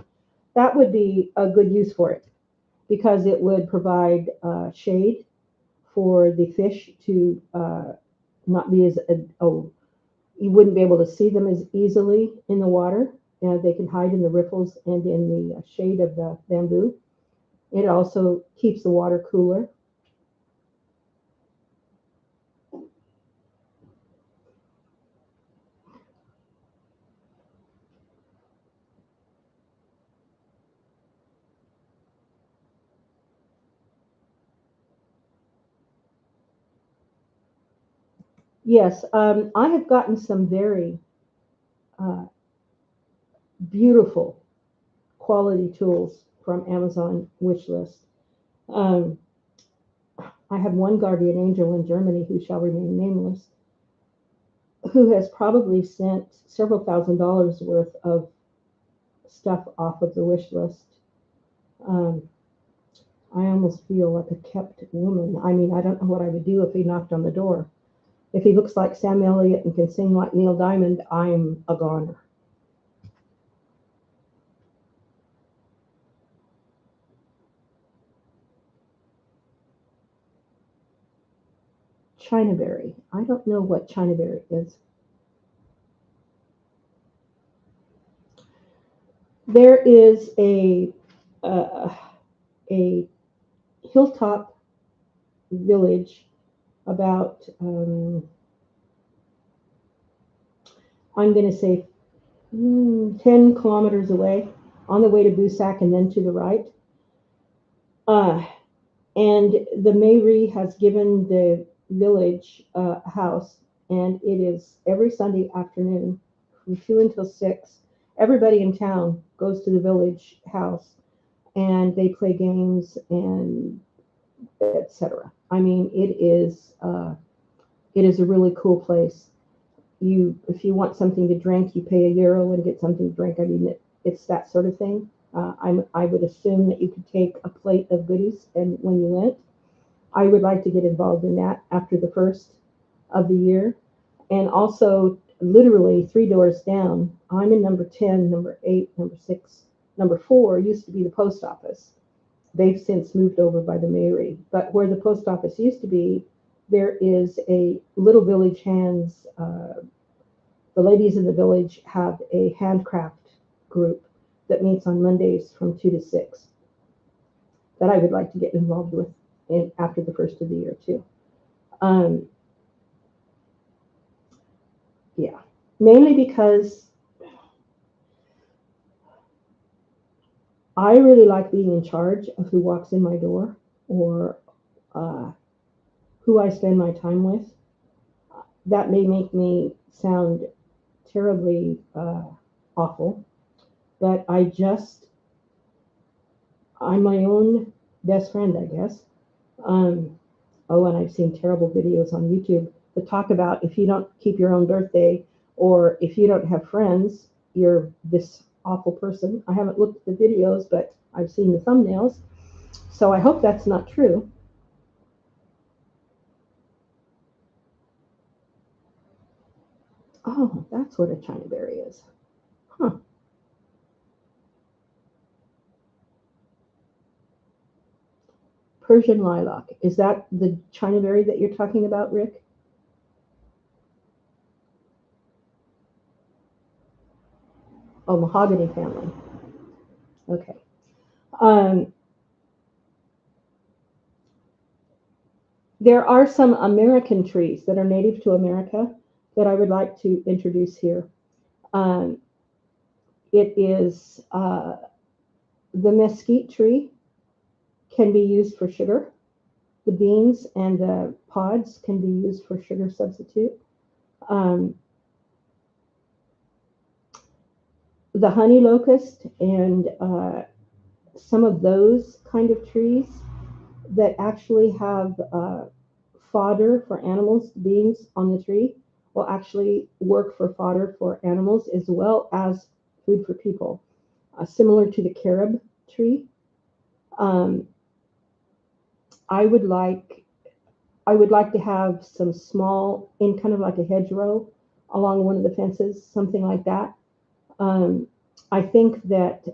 [SPEAKER 1] That would be a good use for it because it would provide shade for the fish to not be as, oh, you wouldn't be able to see them as easily in the water. They can hide in the riffles and in the shade of the bamboo. It also keeps the water cooler. Yes, I have gotten some very uh, beautiful quality tools from Amazon wish list. Um, I have one guardian angel in Germany who shall remain nameless, who has probably sent several $1,000s worth of stuff off of the wish list. Um, I almost feel like a kept woman. I mean, I don't know what I would do if he knocked on the door. If he looks like Sam Elliott and can sing like Neil Diamond, I'm a goner. Chinaberry. I don't know what Chinaberry is. There is uh, a hilltop village about I'm going to say 10 kilometers away on the way to Busak and then to the right. Uh, and the mairie has given the village a house, and it is every Sunday afternoon from 2 until 6. Everybody in town goes to the village house and they play games and etc. I mean, it is a really cool place. If you want something to drink, you pay €1 and get something to drink. I mean, it's that sort of thing. I would assume that you could take a plate of goodies, and when you went, I would like to get involved in that after the first of the year, and also literally 3 doors down. I'm in number 10, number 8, number 6, number 4 used to be the post office. They've since moved over by the mairie, but where the post office used to be, there is a Little Village Hands. The ladies in the village have a handcraft group that meets on Mondays from 2 to 6 that I would like to get involved with after the first of the year too. Um, yeah, mainly because I really like being in charge of who walks in my door or uh, who I spend my time with. That may make me sound terribly awful, but I'm my own best friend, I guess. Um, oh, and I've seen terrible videos on YouTube that talk about if you don't keep your own birthday or if you don't have friends, you're this awful person. I haven't looked at the videos, but I've seen the thumbnails. So I hope that's not true. Oh, that's what a China berry is. Huh. Persian lilac. Is that the China berry that you're talking about, Rick? Oh, mahogany family. Okay. Um, there are some American trees that are native to America that I would like to introduce here. Um, it is the mesquite tree can be used for sugar. The beans and the pods can be used for sugar substitute. Um, the honey locust and some of those kind of trees that actually have fodder for animals, beans on the tree, will actually work for fodder for animals as well as food for people, similar to the carob tree. Um, I would like I would like to have some small, in kind of like a hedgerow along one of the fences, something like that. Um, I think that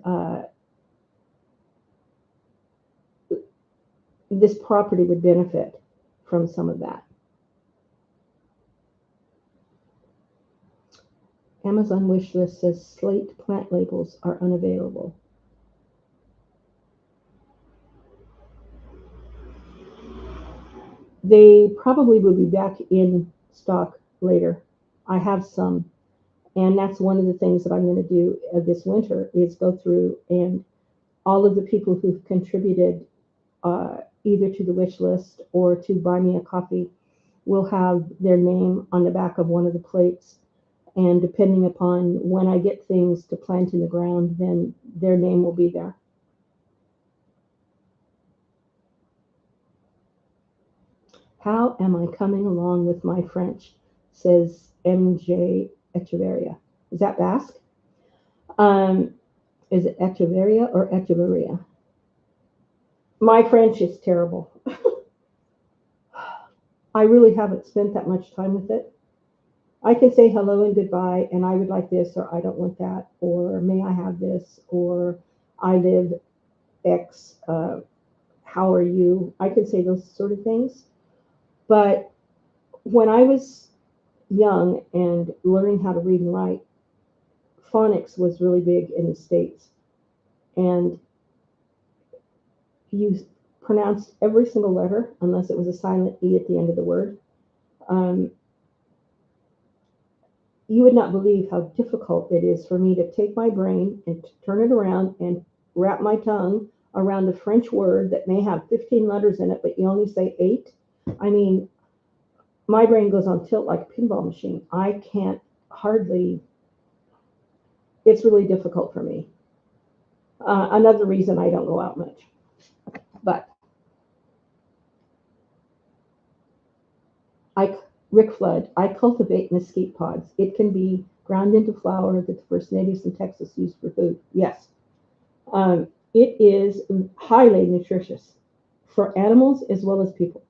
[SPEAKER 1] this property would benefit from some of that. Amazon wish list says slate plant labels are unavailable. They probably will be back in stock later. I have some, and that's one of the things that I'm going to do this winter is go through and all of the people who've contributed either to the wish list or to buy me a coffee will have their name on the back of one of the plates. And depending upon when I get things to plant in the ground, then their name will be there. How am I coming along with my French? Says MJ Echeverria. Is that Basque? Um, is it Echeverria or Echeverria? My French is terrible. I really haven't spent that much time with it. I can say hello and goodbye, and I would like this, or I don't want that, or may I have this, or I live X, how are you? I can say those sort of things. But when I was young and learning how to read and write, phonics was really big in the States. And you pronounced every single letter unless it was a silent E at the end of the word. Um, you would not believe how difficult it is for me to take my brain and to turn it around and wrap my tongue around a French word that may have 15 letters in it, but you only say 8. I mean, my brain goes on tilt like a pinball machine. I can't hardly, it's really difficult for me. Another reason I don't go out much. But I, Rick Flood, I cultivate mesquite pods. It can be ground into flour that the First Natives in Texas used for food. Yes. It is highly nutritious for animals as well as people.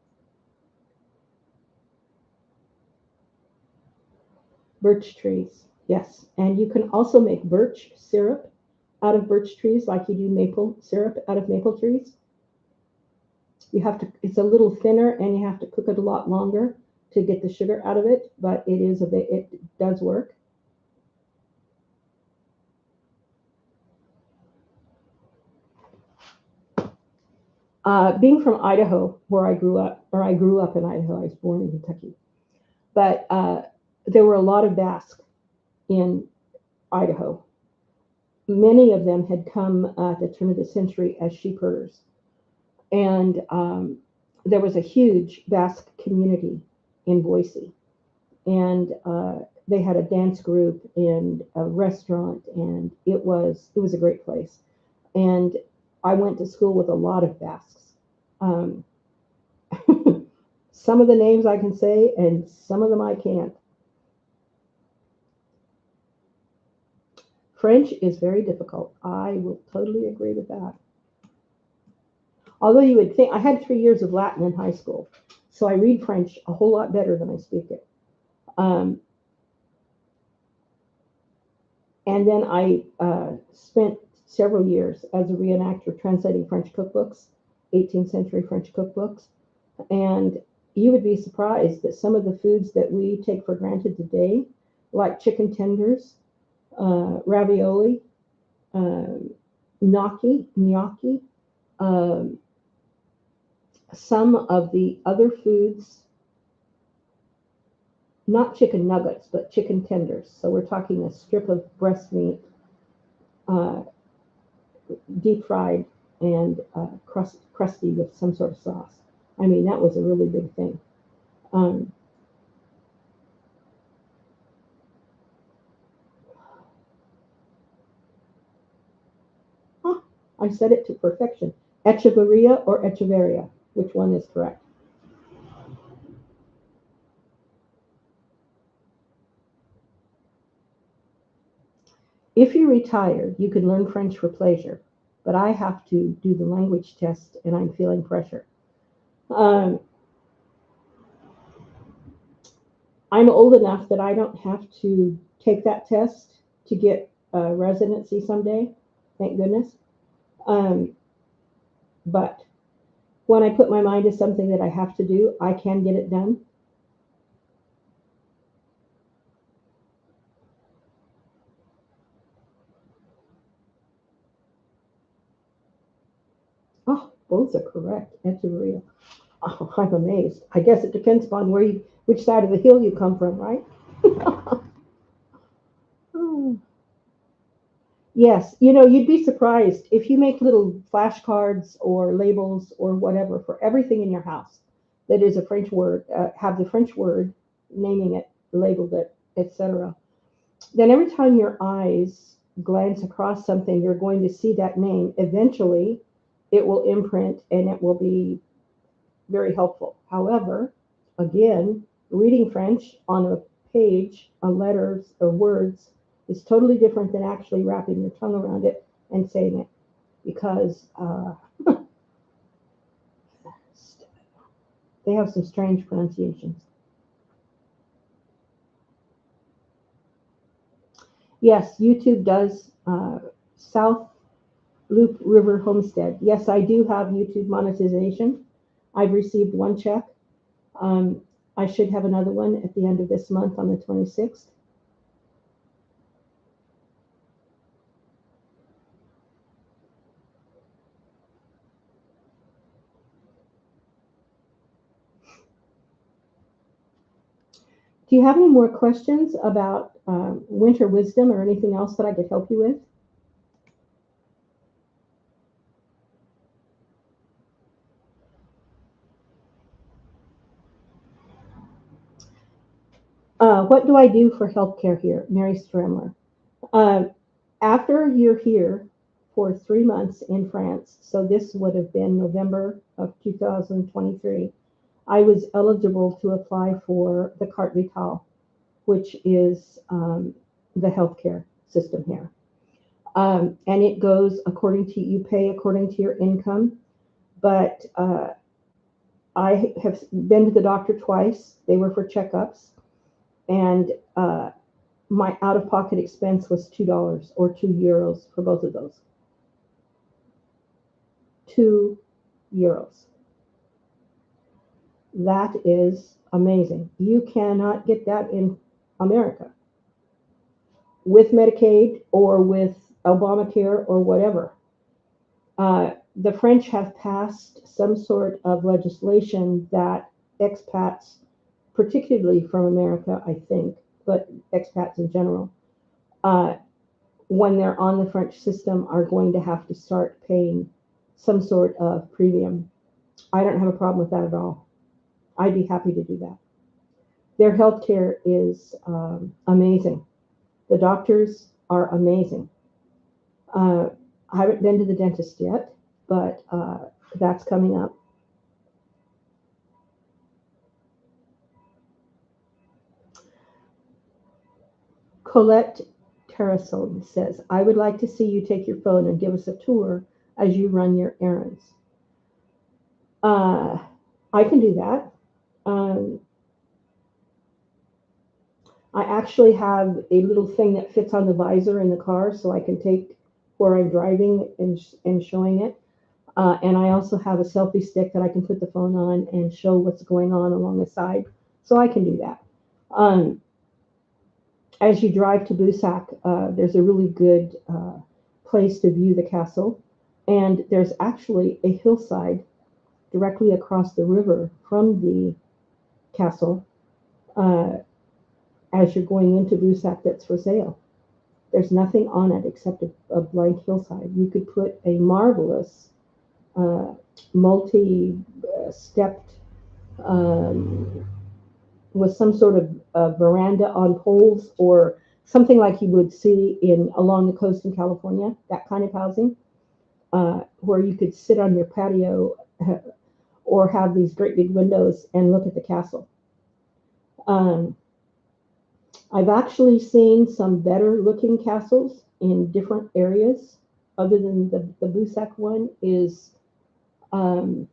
[SPEAKER 1] Birch trees, yes. And you can also make birch syrup out of birch trees like you do maple syrup out of maple trees. You have to, it's a little thinner and you have to cook it a lot longer to get the sugar out of it, but it does work. Being from Idaho, where I grew up, or I grew up in Idaho, I was born in Kentucky, but there were a lot of Basque in Idaho. Many of them had come at the turn of the century as sheep herders. And there was a huge Basque community in Boise. And they had a dance group and a restaurant, and it was a great place. And I went to school with a lot of Basques. Um, some of the names I can say, and some of them I can't. French is very difficult. I will totally agree with that. Although you would think I had 3 years of Latin in high school, so I read French a whole lot better than I speak it. Um, and then I spent several years as a reenactor translating French cookbooks, 18th century French cookbooks. And you would be surprised that some of the foods that we take for granted today, like chicken tenders, ravioli, um, gnocchi, um, some of the other foods not chicken nuggets, but chicken tenders. So we're talking a strip of breast meat, uh, deep fried and crusty with some sort of sauce. I mean, that was a really big thing. Um, huh, I said it to perfection. Echevarria or Echeverria? Which one is correct? If you're retired, you can learn French for pleasure, but I have to do the language test and I'm feeling pressure. Um, I'm old enough that I don't have to take that test to get a residency someday, thank goodness. Um, but when I put my mind to something that I have to do, I can get it done. Oh, both are correct. Echeverria. Oh, I'm amazed. I guess it depends upon which side of the hill you come from, right? Oh. Yes, you'd be surprised if you make little flashcards or labels or whatever for everything in your house that is a French word, have the French word, naming it, labeled it, etc. Then every time your eyes glance across something, you're going to see that name. Eventually, it will imprint and it will be very helpful. However, again, reading French on a page, on letters or words, is totally different than actually wrapping your tongue around it and saying it because they have some strange pronunciations. Yes, YouTube does South Loop River Homestead. Yes, I do have YouTube monetization. I've received one check. Um, I should have another one at the end of this month on the 26th. Do you have any more questions about winter wisdom or anything else that I could help you with? What do I do for healthcare here? Mary Stramler. Uh, After you're here for 3 months in France, so this would have been November of 2023, I was eligible to apply for the Carte Vitale, which is the healthcare system here. And it goes according to, you pay according to your income, but I have been to the doctor twice. They were for checkups, and my out of pocket expense was $2 or €2 for both of those. €2. That is amazing. You cannot get that in America with Medicaid or with Obamacare or whatever. The French have passed some sort of legislation that expats, particularly from America, I think, but expats in general, uh, when they're on the French system, are going to have to start paying some sort of premium. I don't have a problem with that at all. I'd be happy to do that. Their healthcare is amazing. The doctors are amazing. Uh, I haven't been to the dentist yet, but that's coming up. Colette Terrason says, I would like to see you take your phone and give us a tour as you run your errands. Uh, I can do that. Um, I actually have a little thing that fits on the visor in the car so I can take where I'm driving and showing it. And I also have a selfie stick that I can put the phone on and show what's going on along the side. So I can do that. Um, as you drive to Busak, there's a really good place to view the castle. And there's actually a hillside directly across the river from the castle. Uh, as you're going into Busac that's for sale. There's nothing on it except a blank hillside. You could put a marvelous uh, multi-stepped um, with some sort of veranda on poles or something like you would see in along the coast in California, that kind of housing, where you could sit on your patio or have these great big windows and look at the castle. Um, I've actually seen some better looking castles in different areas other than the Busac one is um,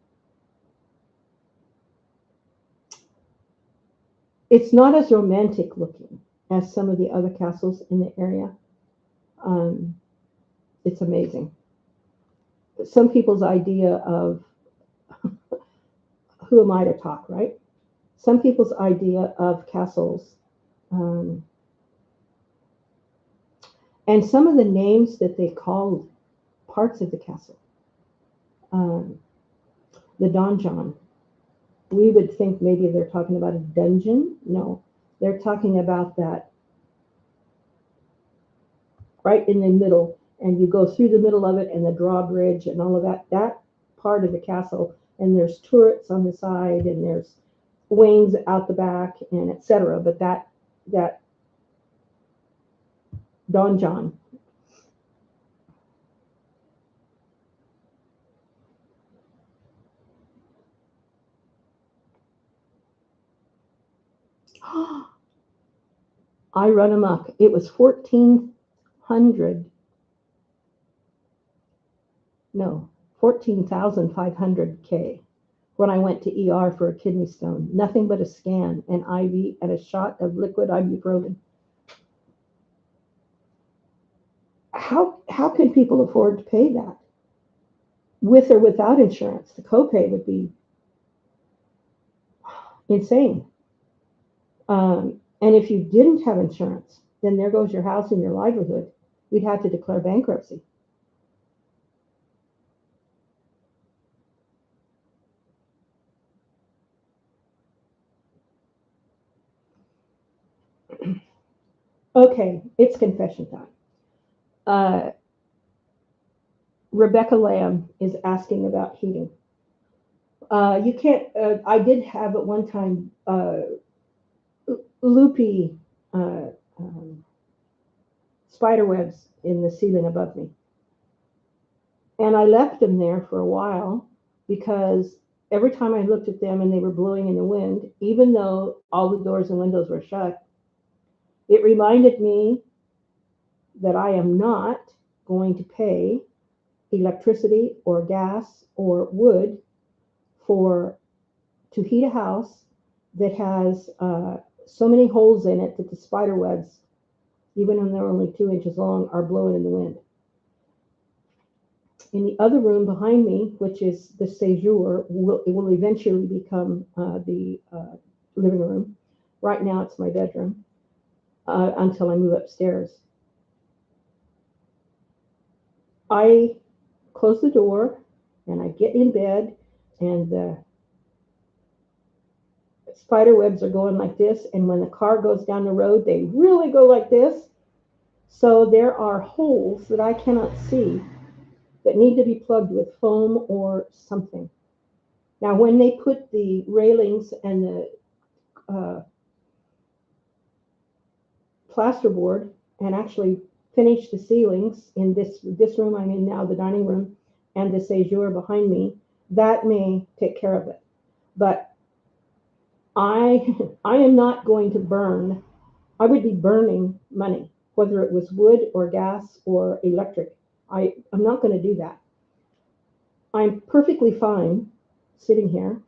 [SPEAKER 1] it's not as romantic looking as some of the other castles in the area. Um, it's amazing. But some people's idea of who am I to talk, right? Some people's idea of castles um, and some of the names that they called parts of the castle. Um, the donjon. We would think maybe they're talking about a dungeon. No, they're talking about that right in the middle, and you go through the middle of it, and the drawbridge and all of that. That part of the castle, and there's turrets on the side, and there's wings out the back, and etc. But that donjon. I run amok. It was 1400, no, 14,500 K when I went to ER for a kidney stone. Nothing but a scan, an IV, and a shot of liquid ibuprofen. How can people afford to pay that with or without insurance? The copay would be insane. And if you didn't have insurance, then there goes your house and your livelihood. You'd have to declare bankruptcy. Okay, it's confession time. Uh, Rebecca Lamb is asking about heating. You can't. I did have at one time loopy uh, um, spider webs in the ceiling above me, and I left them there for a while because every time I looked at them and they were blowing in the wind, even though all the doors and windows were shut, it reminded me that I am not going to pay electricity or gas or wood for to heat a house that has so many holes in it that the spider webs, even when they're only 2 inches long, are blowing in the wind. In the other room behind me, which is the séjour, it will eventually become the living room. Right now, it's my bedroom until I move upstairs. I close the door and I get in bed, and the spider webs are going like this. And when the car goes down the road, they really go like this. So there are holes that I cannot see that need to be plugged with foam or something. Now, when they put the railings and the plasterboard and actually finish the ceilings in this room I'm in now, the dining room, and the séjour behind me, that may take care of it. But I I am not going to burn. I would be burning money, whether it was wood or gas or electric. I'm not going to do that. I'm perfectly fine sitting here.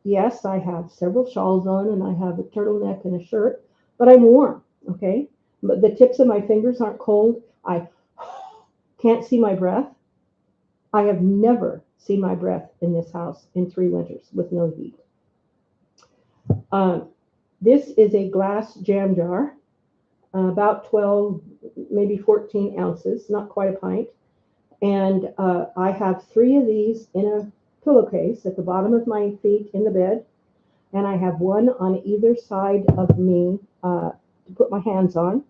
[SPEAKER 1] Yes, I have several shawls on and I have a turtleneck and a shirt, but I'm warm, okay? But the tips of my fingers aren't cold. I can't see my breath. I have never seen my breath in this house in 3 winters with no heat. Um, this is a glass jam jar, about 12, maybe 14 ounces, not quite a pint. And I have three of these in a pillowcase at the bottom of my feet in the bed. And I have one on either side of me to put my hands on,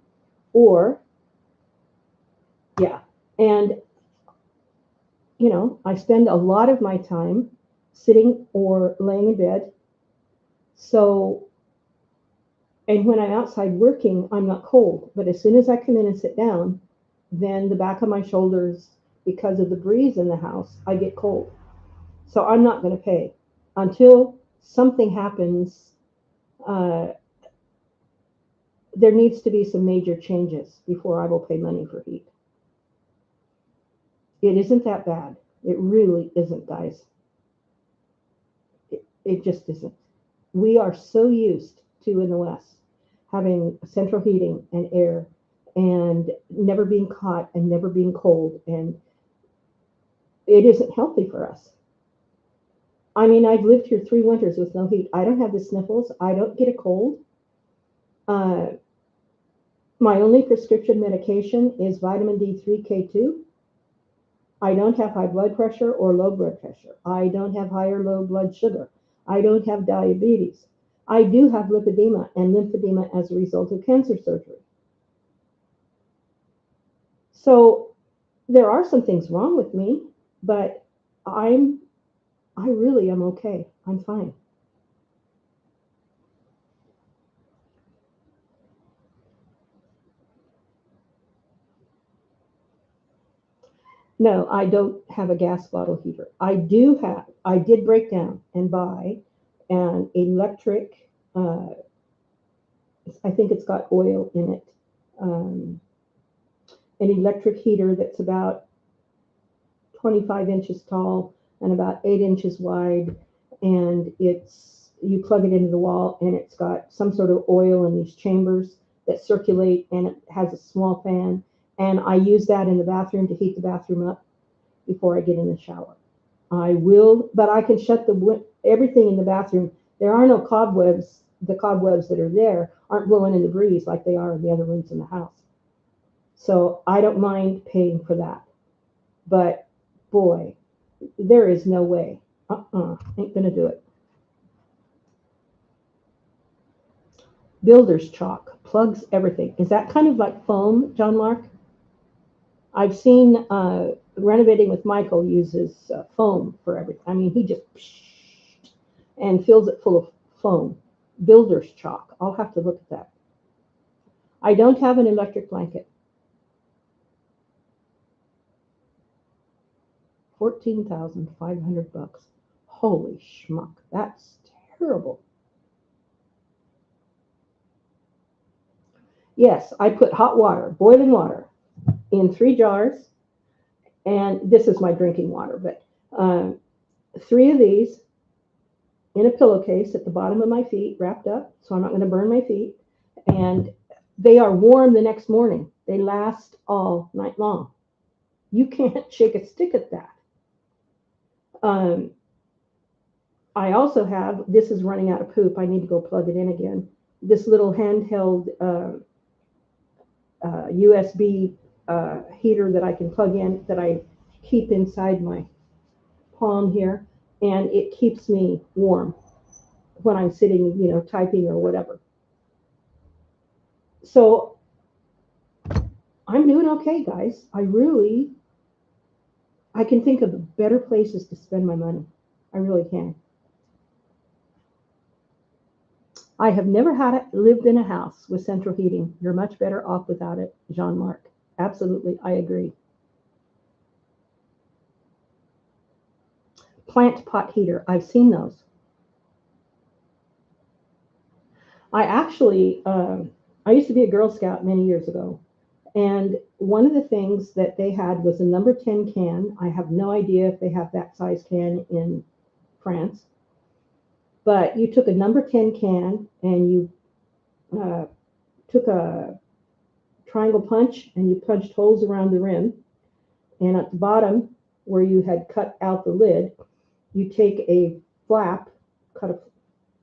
[SPEAKER 1] or, yeah. And, I spend a lot of my time sitting or laying in bed. So, and when I'm outside working, I'm not cold. But as soon as I come in and sit down, then the back of my shoulders, because of the breeze in the house, I get cold. So I'm not going to pay until something happens. Uh, there needs to be some major changes before I will pay money for heat. It isn't that bad. It really isn't, guys. It just isn't. We are so used to, in the West, having central heating and air and never being hot and never being cold. And it isn't healthy for us. I mean, I've lived here 3 winters with no heat. I don't have the sniffles. I don't get a cold. Uh, my only prescription medication is vitamin D3 K2. I don't have high blood pressure or low blood pressure. I don't have high or low blood sugar. I don't have diabetes. I do have lipedema and lymphedema as a result of cancer surgery. So there are some things wrong with me, but I'm I really am okay. I'm fine. No, I don't have a gas bottle heater. I did break down and buy an electric, I think it's got oil in it, um, an electric heater that's about 25 inches tall and about 8 inches wide. And you plug it into the wall, and it's got some sort of oil in these chambers that circulate, and it has a small fan. And I use that in the bathroom to heat the bathroom up before I get in the shower. I will, but I can shut everything in the bathroom. There are no cobwebs. The cobwebs that are there aren't blowing in the breeze like they are in the other rooms in the house. So I don't mind paying for that. But boy, there is no way. Ain't gonna do it. Builder's chalk plugs everything. Is that kind of like foam, John Mark? I've seen Renovating with Michael uses foam for everything. I mean, he just and fills it full of foam. Builder's chalk. I'll have to look at that. I don't have an electric blanket. 14,500 bucks. Holy schmuck. That's terrible. Yes, I put hot water, boiling water, in 3 jars, and this is my drinking water, but 3 of these in a pillowcase at the bottom of my feet, wrapped up, so I'm not going to burn my feet. And they are warm the next morning. They last all night long. You can't shake a stick at that. Um, I also have, this is running out of poop. I need to go plug it in again. This little handheld USB heater that I can plug in, that I keep inside my palm here, and it keeps me warm when I'm sitting, typing or whatever. So I'm doing okay, guys. I can think of better places to spend my money. I really can. I have never lived in a house with central heating. You're much better off without it, Jean Marc. Absolutely, I agree. Plant pot heater. I've seen those. I used to be a Girl Scout many years ago, and one of the things that they had was a number 10 can. I have no idea if they have that size can in France, but you took a number 10 can and you uh, took a triangle punch and you punched holes around the rim. And at the bottom, where you had cut out the lid, you take a flap, cut a,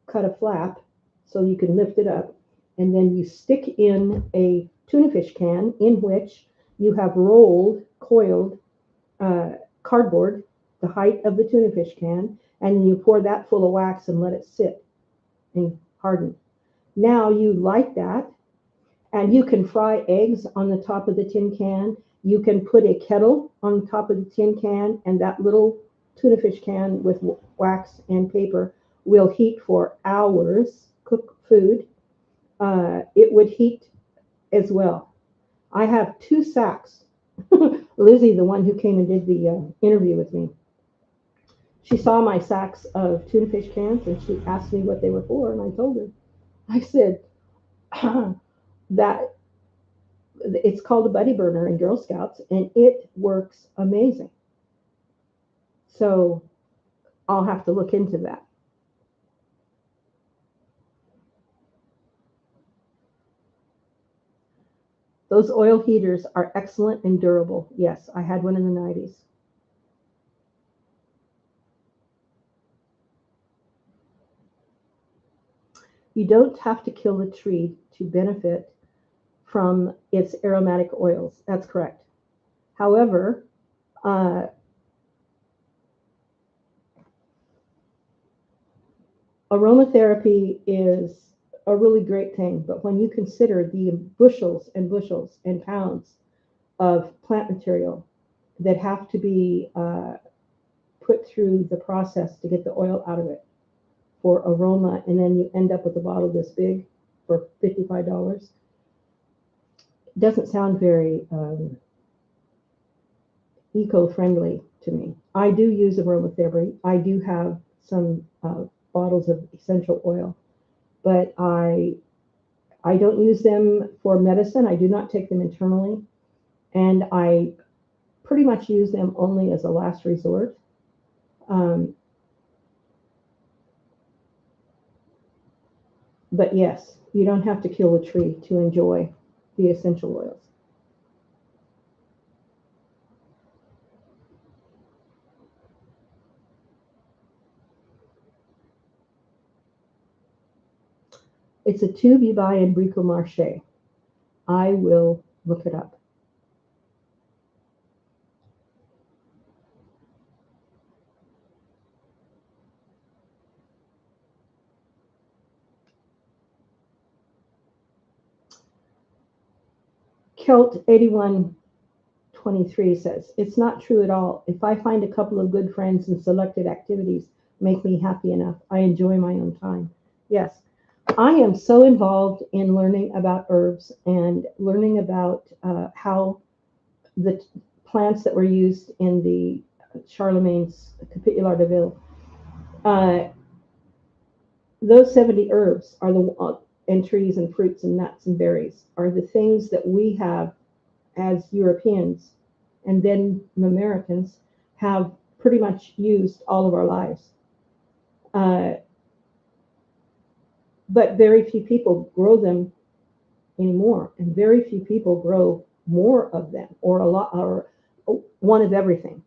[SPEAKER 1] cut a flap so you can lift it up, and then you stick in a tuna fish can in which you have rolled, coiled uh, cardboard the height of the tuna fish can, and you pour that full of wax and let it sit and harden. Now you light that, And you can fry eggs on the top of the tin can. You can put a kettle on top of the tin can, and that little tuna fish can with wax and paper will heat for hours, cook food. It would heat as well. I have 2 sacks. Lizzie, the one who came and did the interview with me, she saw my sacks of tuna fish cans and she asked me what they were for, and I told her. I said that it's called a buddy burner in Girl Scouts, and it works amazing. So I'll have to look into that. Those oil heaters are excellent and durable. Yes, I had one in the 90s. You don't have to kill the tree to benefit from its aromatic oils. That's correct. However, uh, aromatherapy is a really great thing, but when you consider the bushels and bushels and pounds of plant material that have to be put through the process to get the oil out of it for aroma, and then you end up with a bottle this big for $55, it doesn't sound very eco-friendly to me. I do use aromatherapy. I do have some bottles of essential oil, but I don't use them for medicine. I do not take them internally, and I pretty much use them only as a last resort. Um, but yes, you don't have to kill a tree to enjoy the essential oils. It's a tube you buy in Brico Marché. I will look it up. Celt 8123 says, it's not true at all. If I find a couple of good friends and selected activities make me happy enough, I enjoy my own time. Yes, I am so involved in learning about herbs and learning about how the plants that were used in the Charlemagne's Capitular de Ville. Uh, those 70 herbs are the and trees and fruits and nuts and berries are the things that we have as Europeans and then Americans have pretty much used all of our lives. Uh, but very few people grow them anymore, and very few people grow more of them or a lot or one of everything.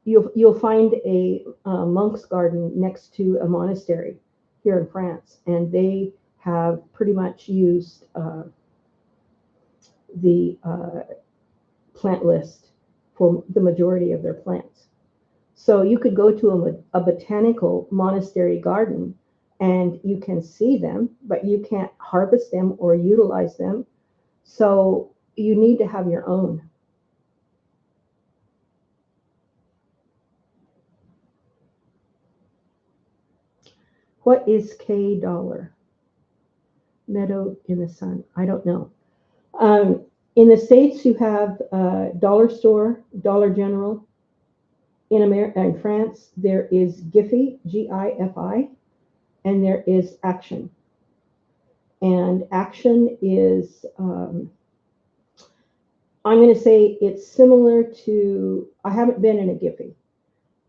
[SPEAKER 1] You'll find a monk's garden next to a monastery here in France, and they have pretty much used the plant list for the majority of their plants. So you could go to a botanical monastery garden and you can see them, but you can't harvest them or utilize them. So you need to have your own. What is K dollar? Meadow in the sun. I don't know. Um, in the States, you have Dollar Store, Dollar General. In America, in France, there is Giffy, Gifi, and there is Action. And Action is, I'm going to say it's similar to, I haven't been in a Giffy,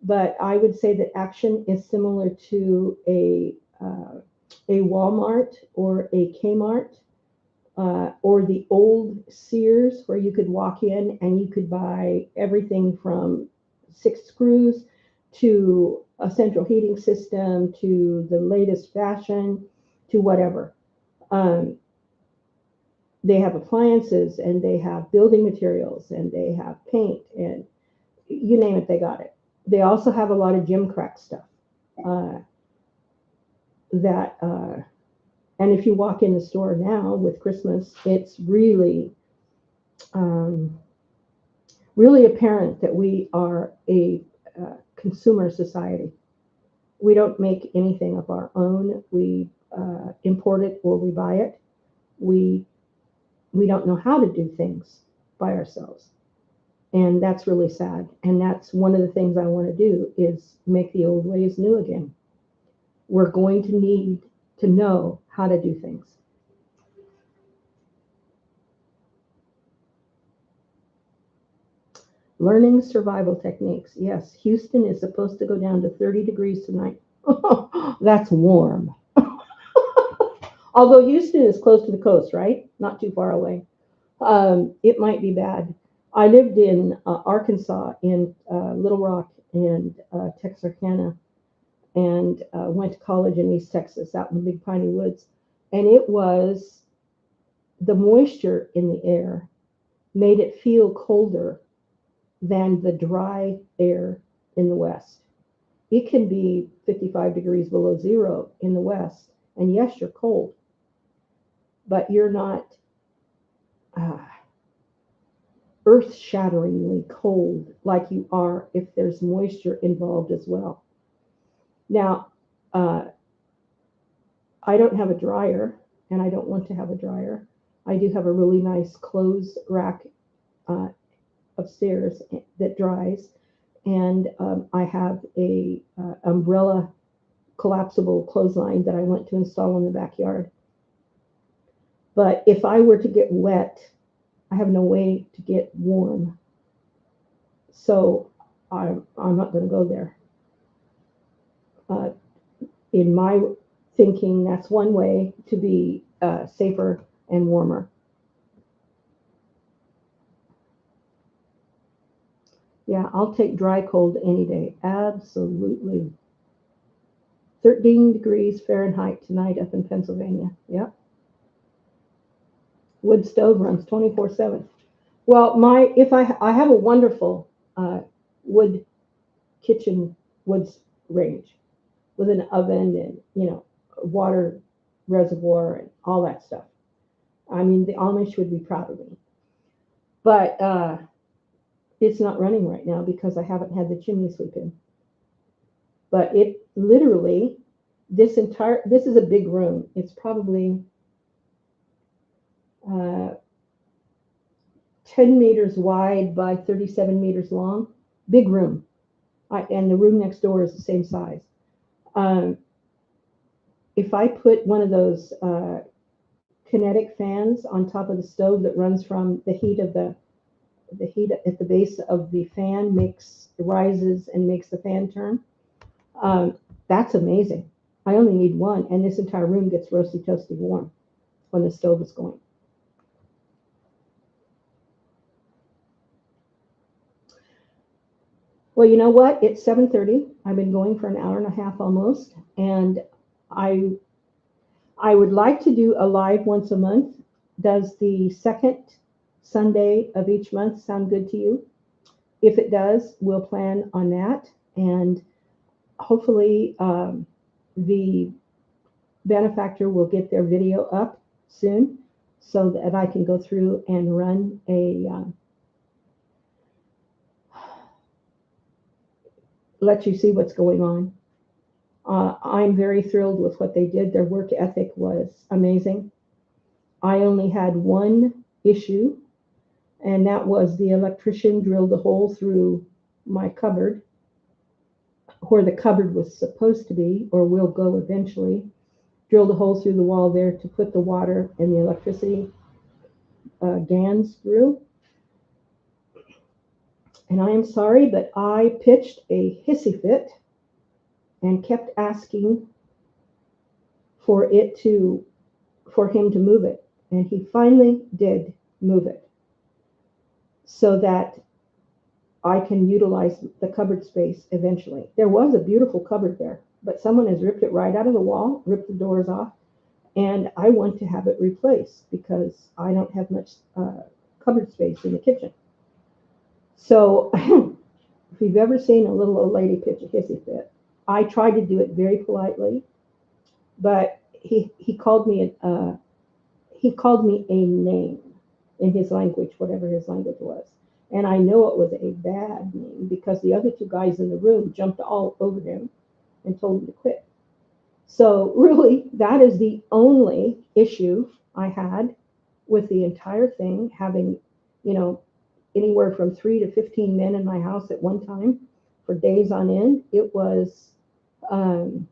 [SPEAKER 1] but I would say that Action is similar to a Walmart or a Kmart or the old Sears, where you could walk in and you could buy everything from 6 screws to a central heating system to the latest fashion to whatever. Um, they have appliances and they have building materials and they have paint and you name it, they got it. They also have a lot of gym crack stuff uh, that And if you walk in the store now with Christmas, it's um, really apparent that we are a consumer society. We don't make anything of our own. We import it or we buy it. We we don't know how to do things by ourselves, and that's really sad. And that's one of the things I want to do is make the old ways new again. We're going to need to know how to do things. Learning survival techniques. Yes, Houston is supposed to go down to 30 degrees tonight. That's warm. Although Houston is close to the coast, right? Not too far away. It might be bad. I lived in Arkansas, in Little Rock, and Texarkana, and went to college in East Texas, out in the Big Piney Woods. And it was the moisture in the air made it feel colder than the dry air in the West. It can be 55 degrees below zero in the West, and yes, you're cold, but you're not uh, earth-shatteringly cold like you are if there's moisture involved as well. Now, uh, I don't have a dryer, and I don't want to have a dryer. I do have a really nice clothes rack uh, upstairs that dries, and I have a umbrella collapsible clothesline that I want to install in the backyard. But if I were to get wet, I have no way to get warm. So I'm not going to go there. Uh, in my thinking, that's one way to be safer and warmer. Yeah, I'll take dry cold any day. Absolutely. 13 degrees Fahrenheit tonight up in Pennsylvania. Yep. Wood stove runs 24/7. Well, my if I have a wonderful wood kitchen woods range with an oven and a water reservoir and all that stuff. I mean, the Amish would be proud of me, but it's not running right now because I haven't had the chimney sweep in. But it literally this is a big room. It's probably uh, 10 meters wide by 37 meters long. Big room. And the room next door is the same size. Um, if I put one of those kinetic fans on top of the stove that runs from the heat at the base of the fan makes rises and makes the fan turn. That's amazing. I only need one, and this entire room gets roasty toasty warm when the stove is going. Well, you know what? It's 7:30. I've been going for an hour and a half almost, and I I would like to do a live once a month. Does the second Sunday of each month sound good to you? If it does, we'll plan on that, and hopefully the benefactor will get their video up soon so that I can go through and run let you see what's going on. I'm very thrilled with what they did. Their work ethic was amazing. I only had one issue, and that was the electrician drilled a hole through my cupboard where the cupboard was supposed to be or will go eventually, drilled a hole through the wall there to put the water and the electricity GANs through. And I am sorry, but I pitched a hissy fit and kept asking for for him to move it. And he finally did move it so that I can utilize the cupboard space eventually. There was a beautiful cupboard there, but someone has ripped it right out of the wall, ripped the doors off, and I want to have it replaced because I don't have much cupboard space in the kitchen. So if you've ever seen a little old lady pitch a hissy fit, I tried to do it very politely, but he called me a name in his language, whatever his language was. And I know it was a bad name because the other two guys in the room jumped all over him and told him to quit. So really, that is the only issue I had with the entire thing, having, you know, anywhere from 3 to 15 men in my house at one time for days on end. It was, um,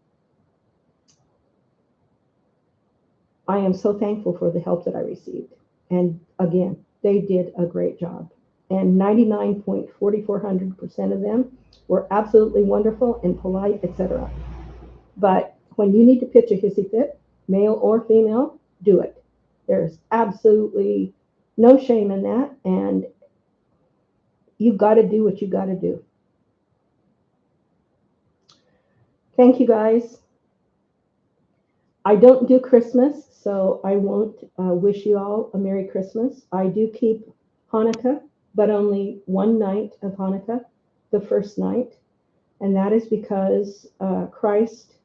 [SPEAKER 1] I am so thankful for the help that I received. And again, they did a great job. And 99.44% of them were absolutely wonderful and polite, etc. But when you need to pitch a hissy fit, male or female, do it. There's absolutely no shame in that. And you got to do what you got to do. Thank you guys. I don't do Christmas, so I won't wish you all a Merry Christmas. I do keep Hanukkah, but only one night of Hanukkah, the first night. And that is because Christ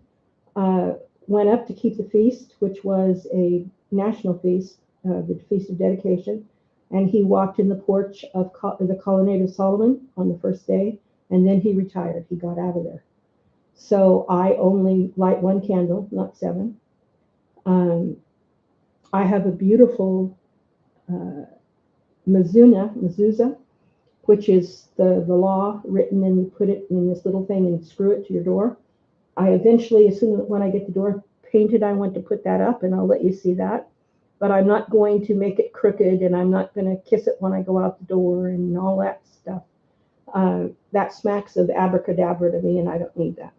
[SPEAKER 1] uh, went up to keep the feast, which was a national feast, the Feast of Dedication. And he walked in the porch of the Colonnade of Solomon on the first day, and then he retired. He got out of there. So I only light one candle, not seven. Um, I have a beautiful uh, mezuzah, which is the law written, and you put it in this little thing and screw it to your door. I eventually, as soon as when I get the door painted, I want to put that up, and I'll let you see that. But I'm not going to make it crooked, and I'm not going to kiss it when I go out the door and all that stuff. That smacks of abracadabra to me, and I don't need that.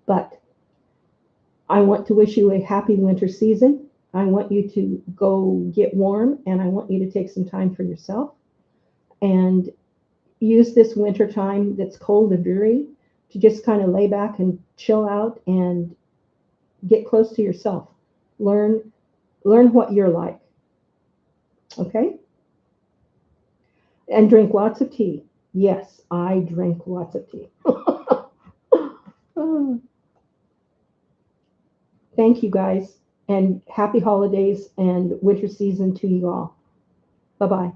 [SPEAKER 1] But I want to wish you a happy winter season. I want you to go get warm, and I want you to take some time for yourself and use this winter time that's cold and dreary to just kind of lay back and chill out and get close to yourself. Learn what you're like. Okay? And drink lots of tea. Yes, I drink lots of tea. Thank you guys, and happy holidays and winter season to you all. Bye bye.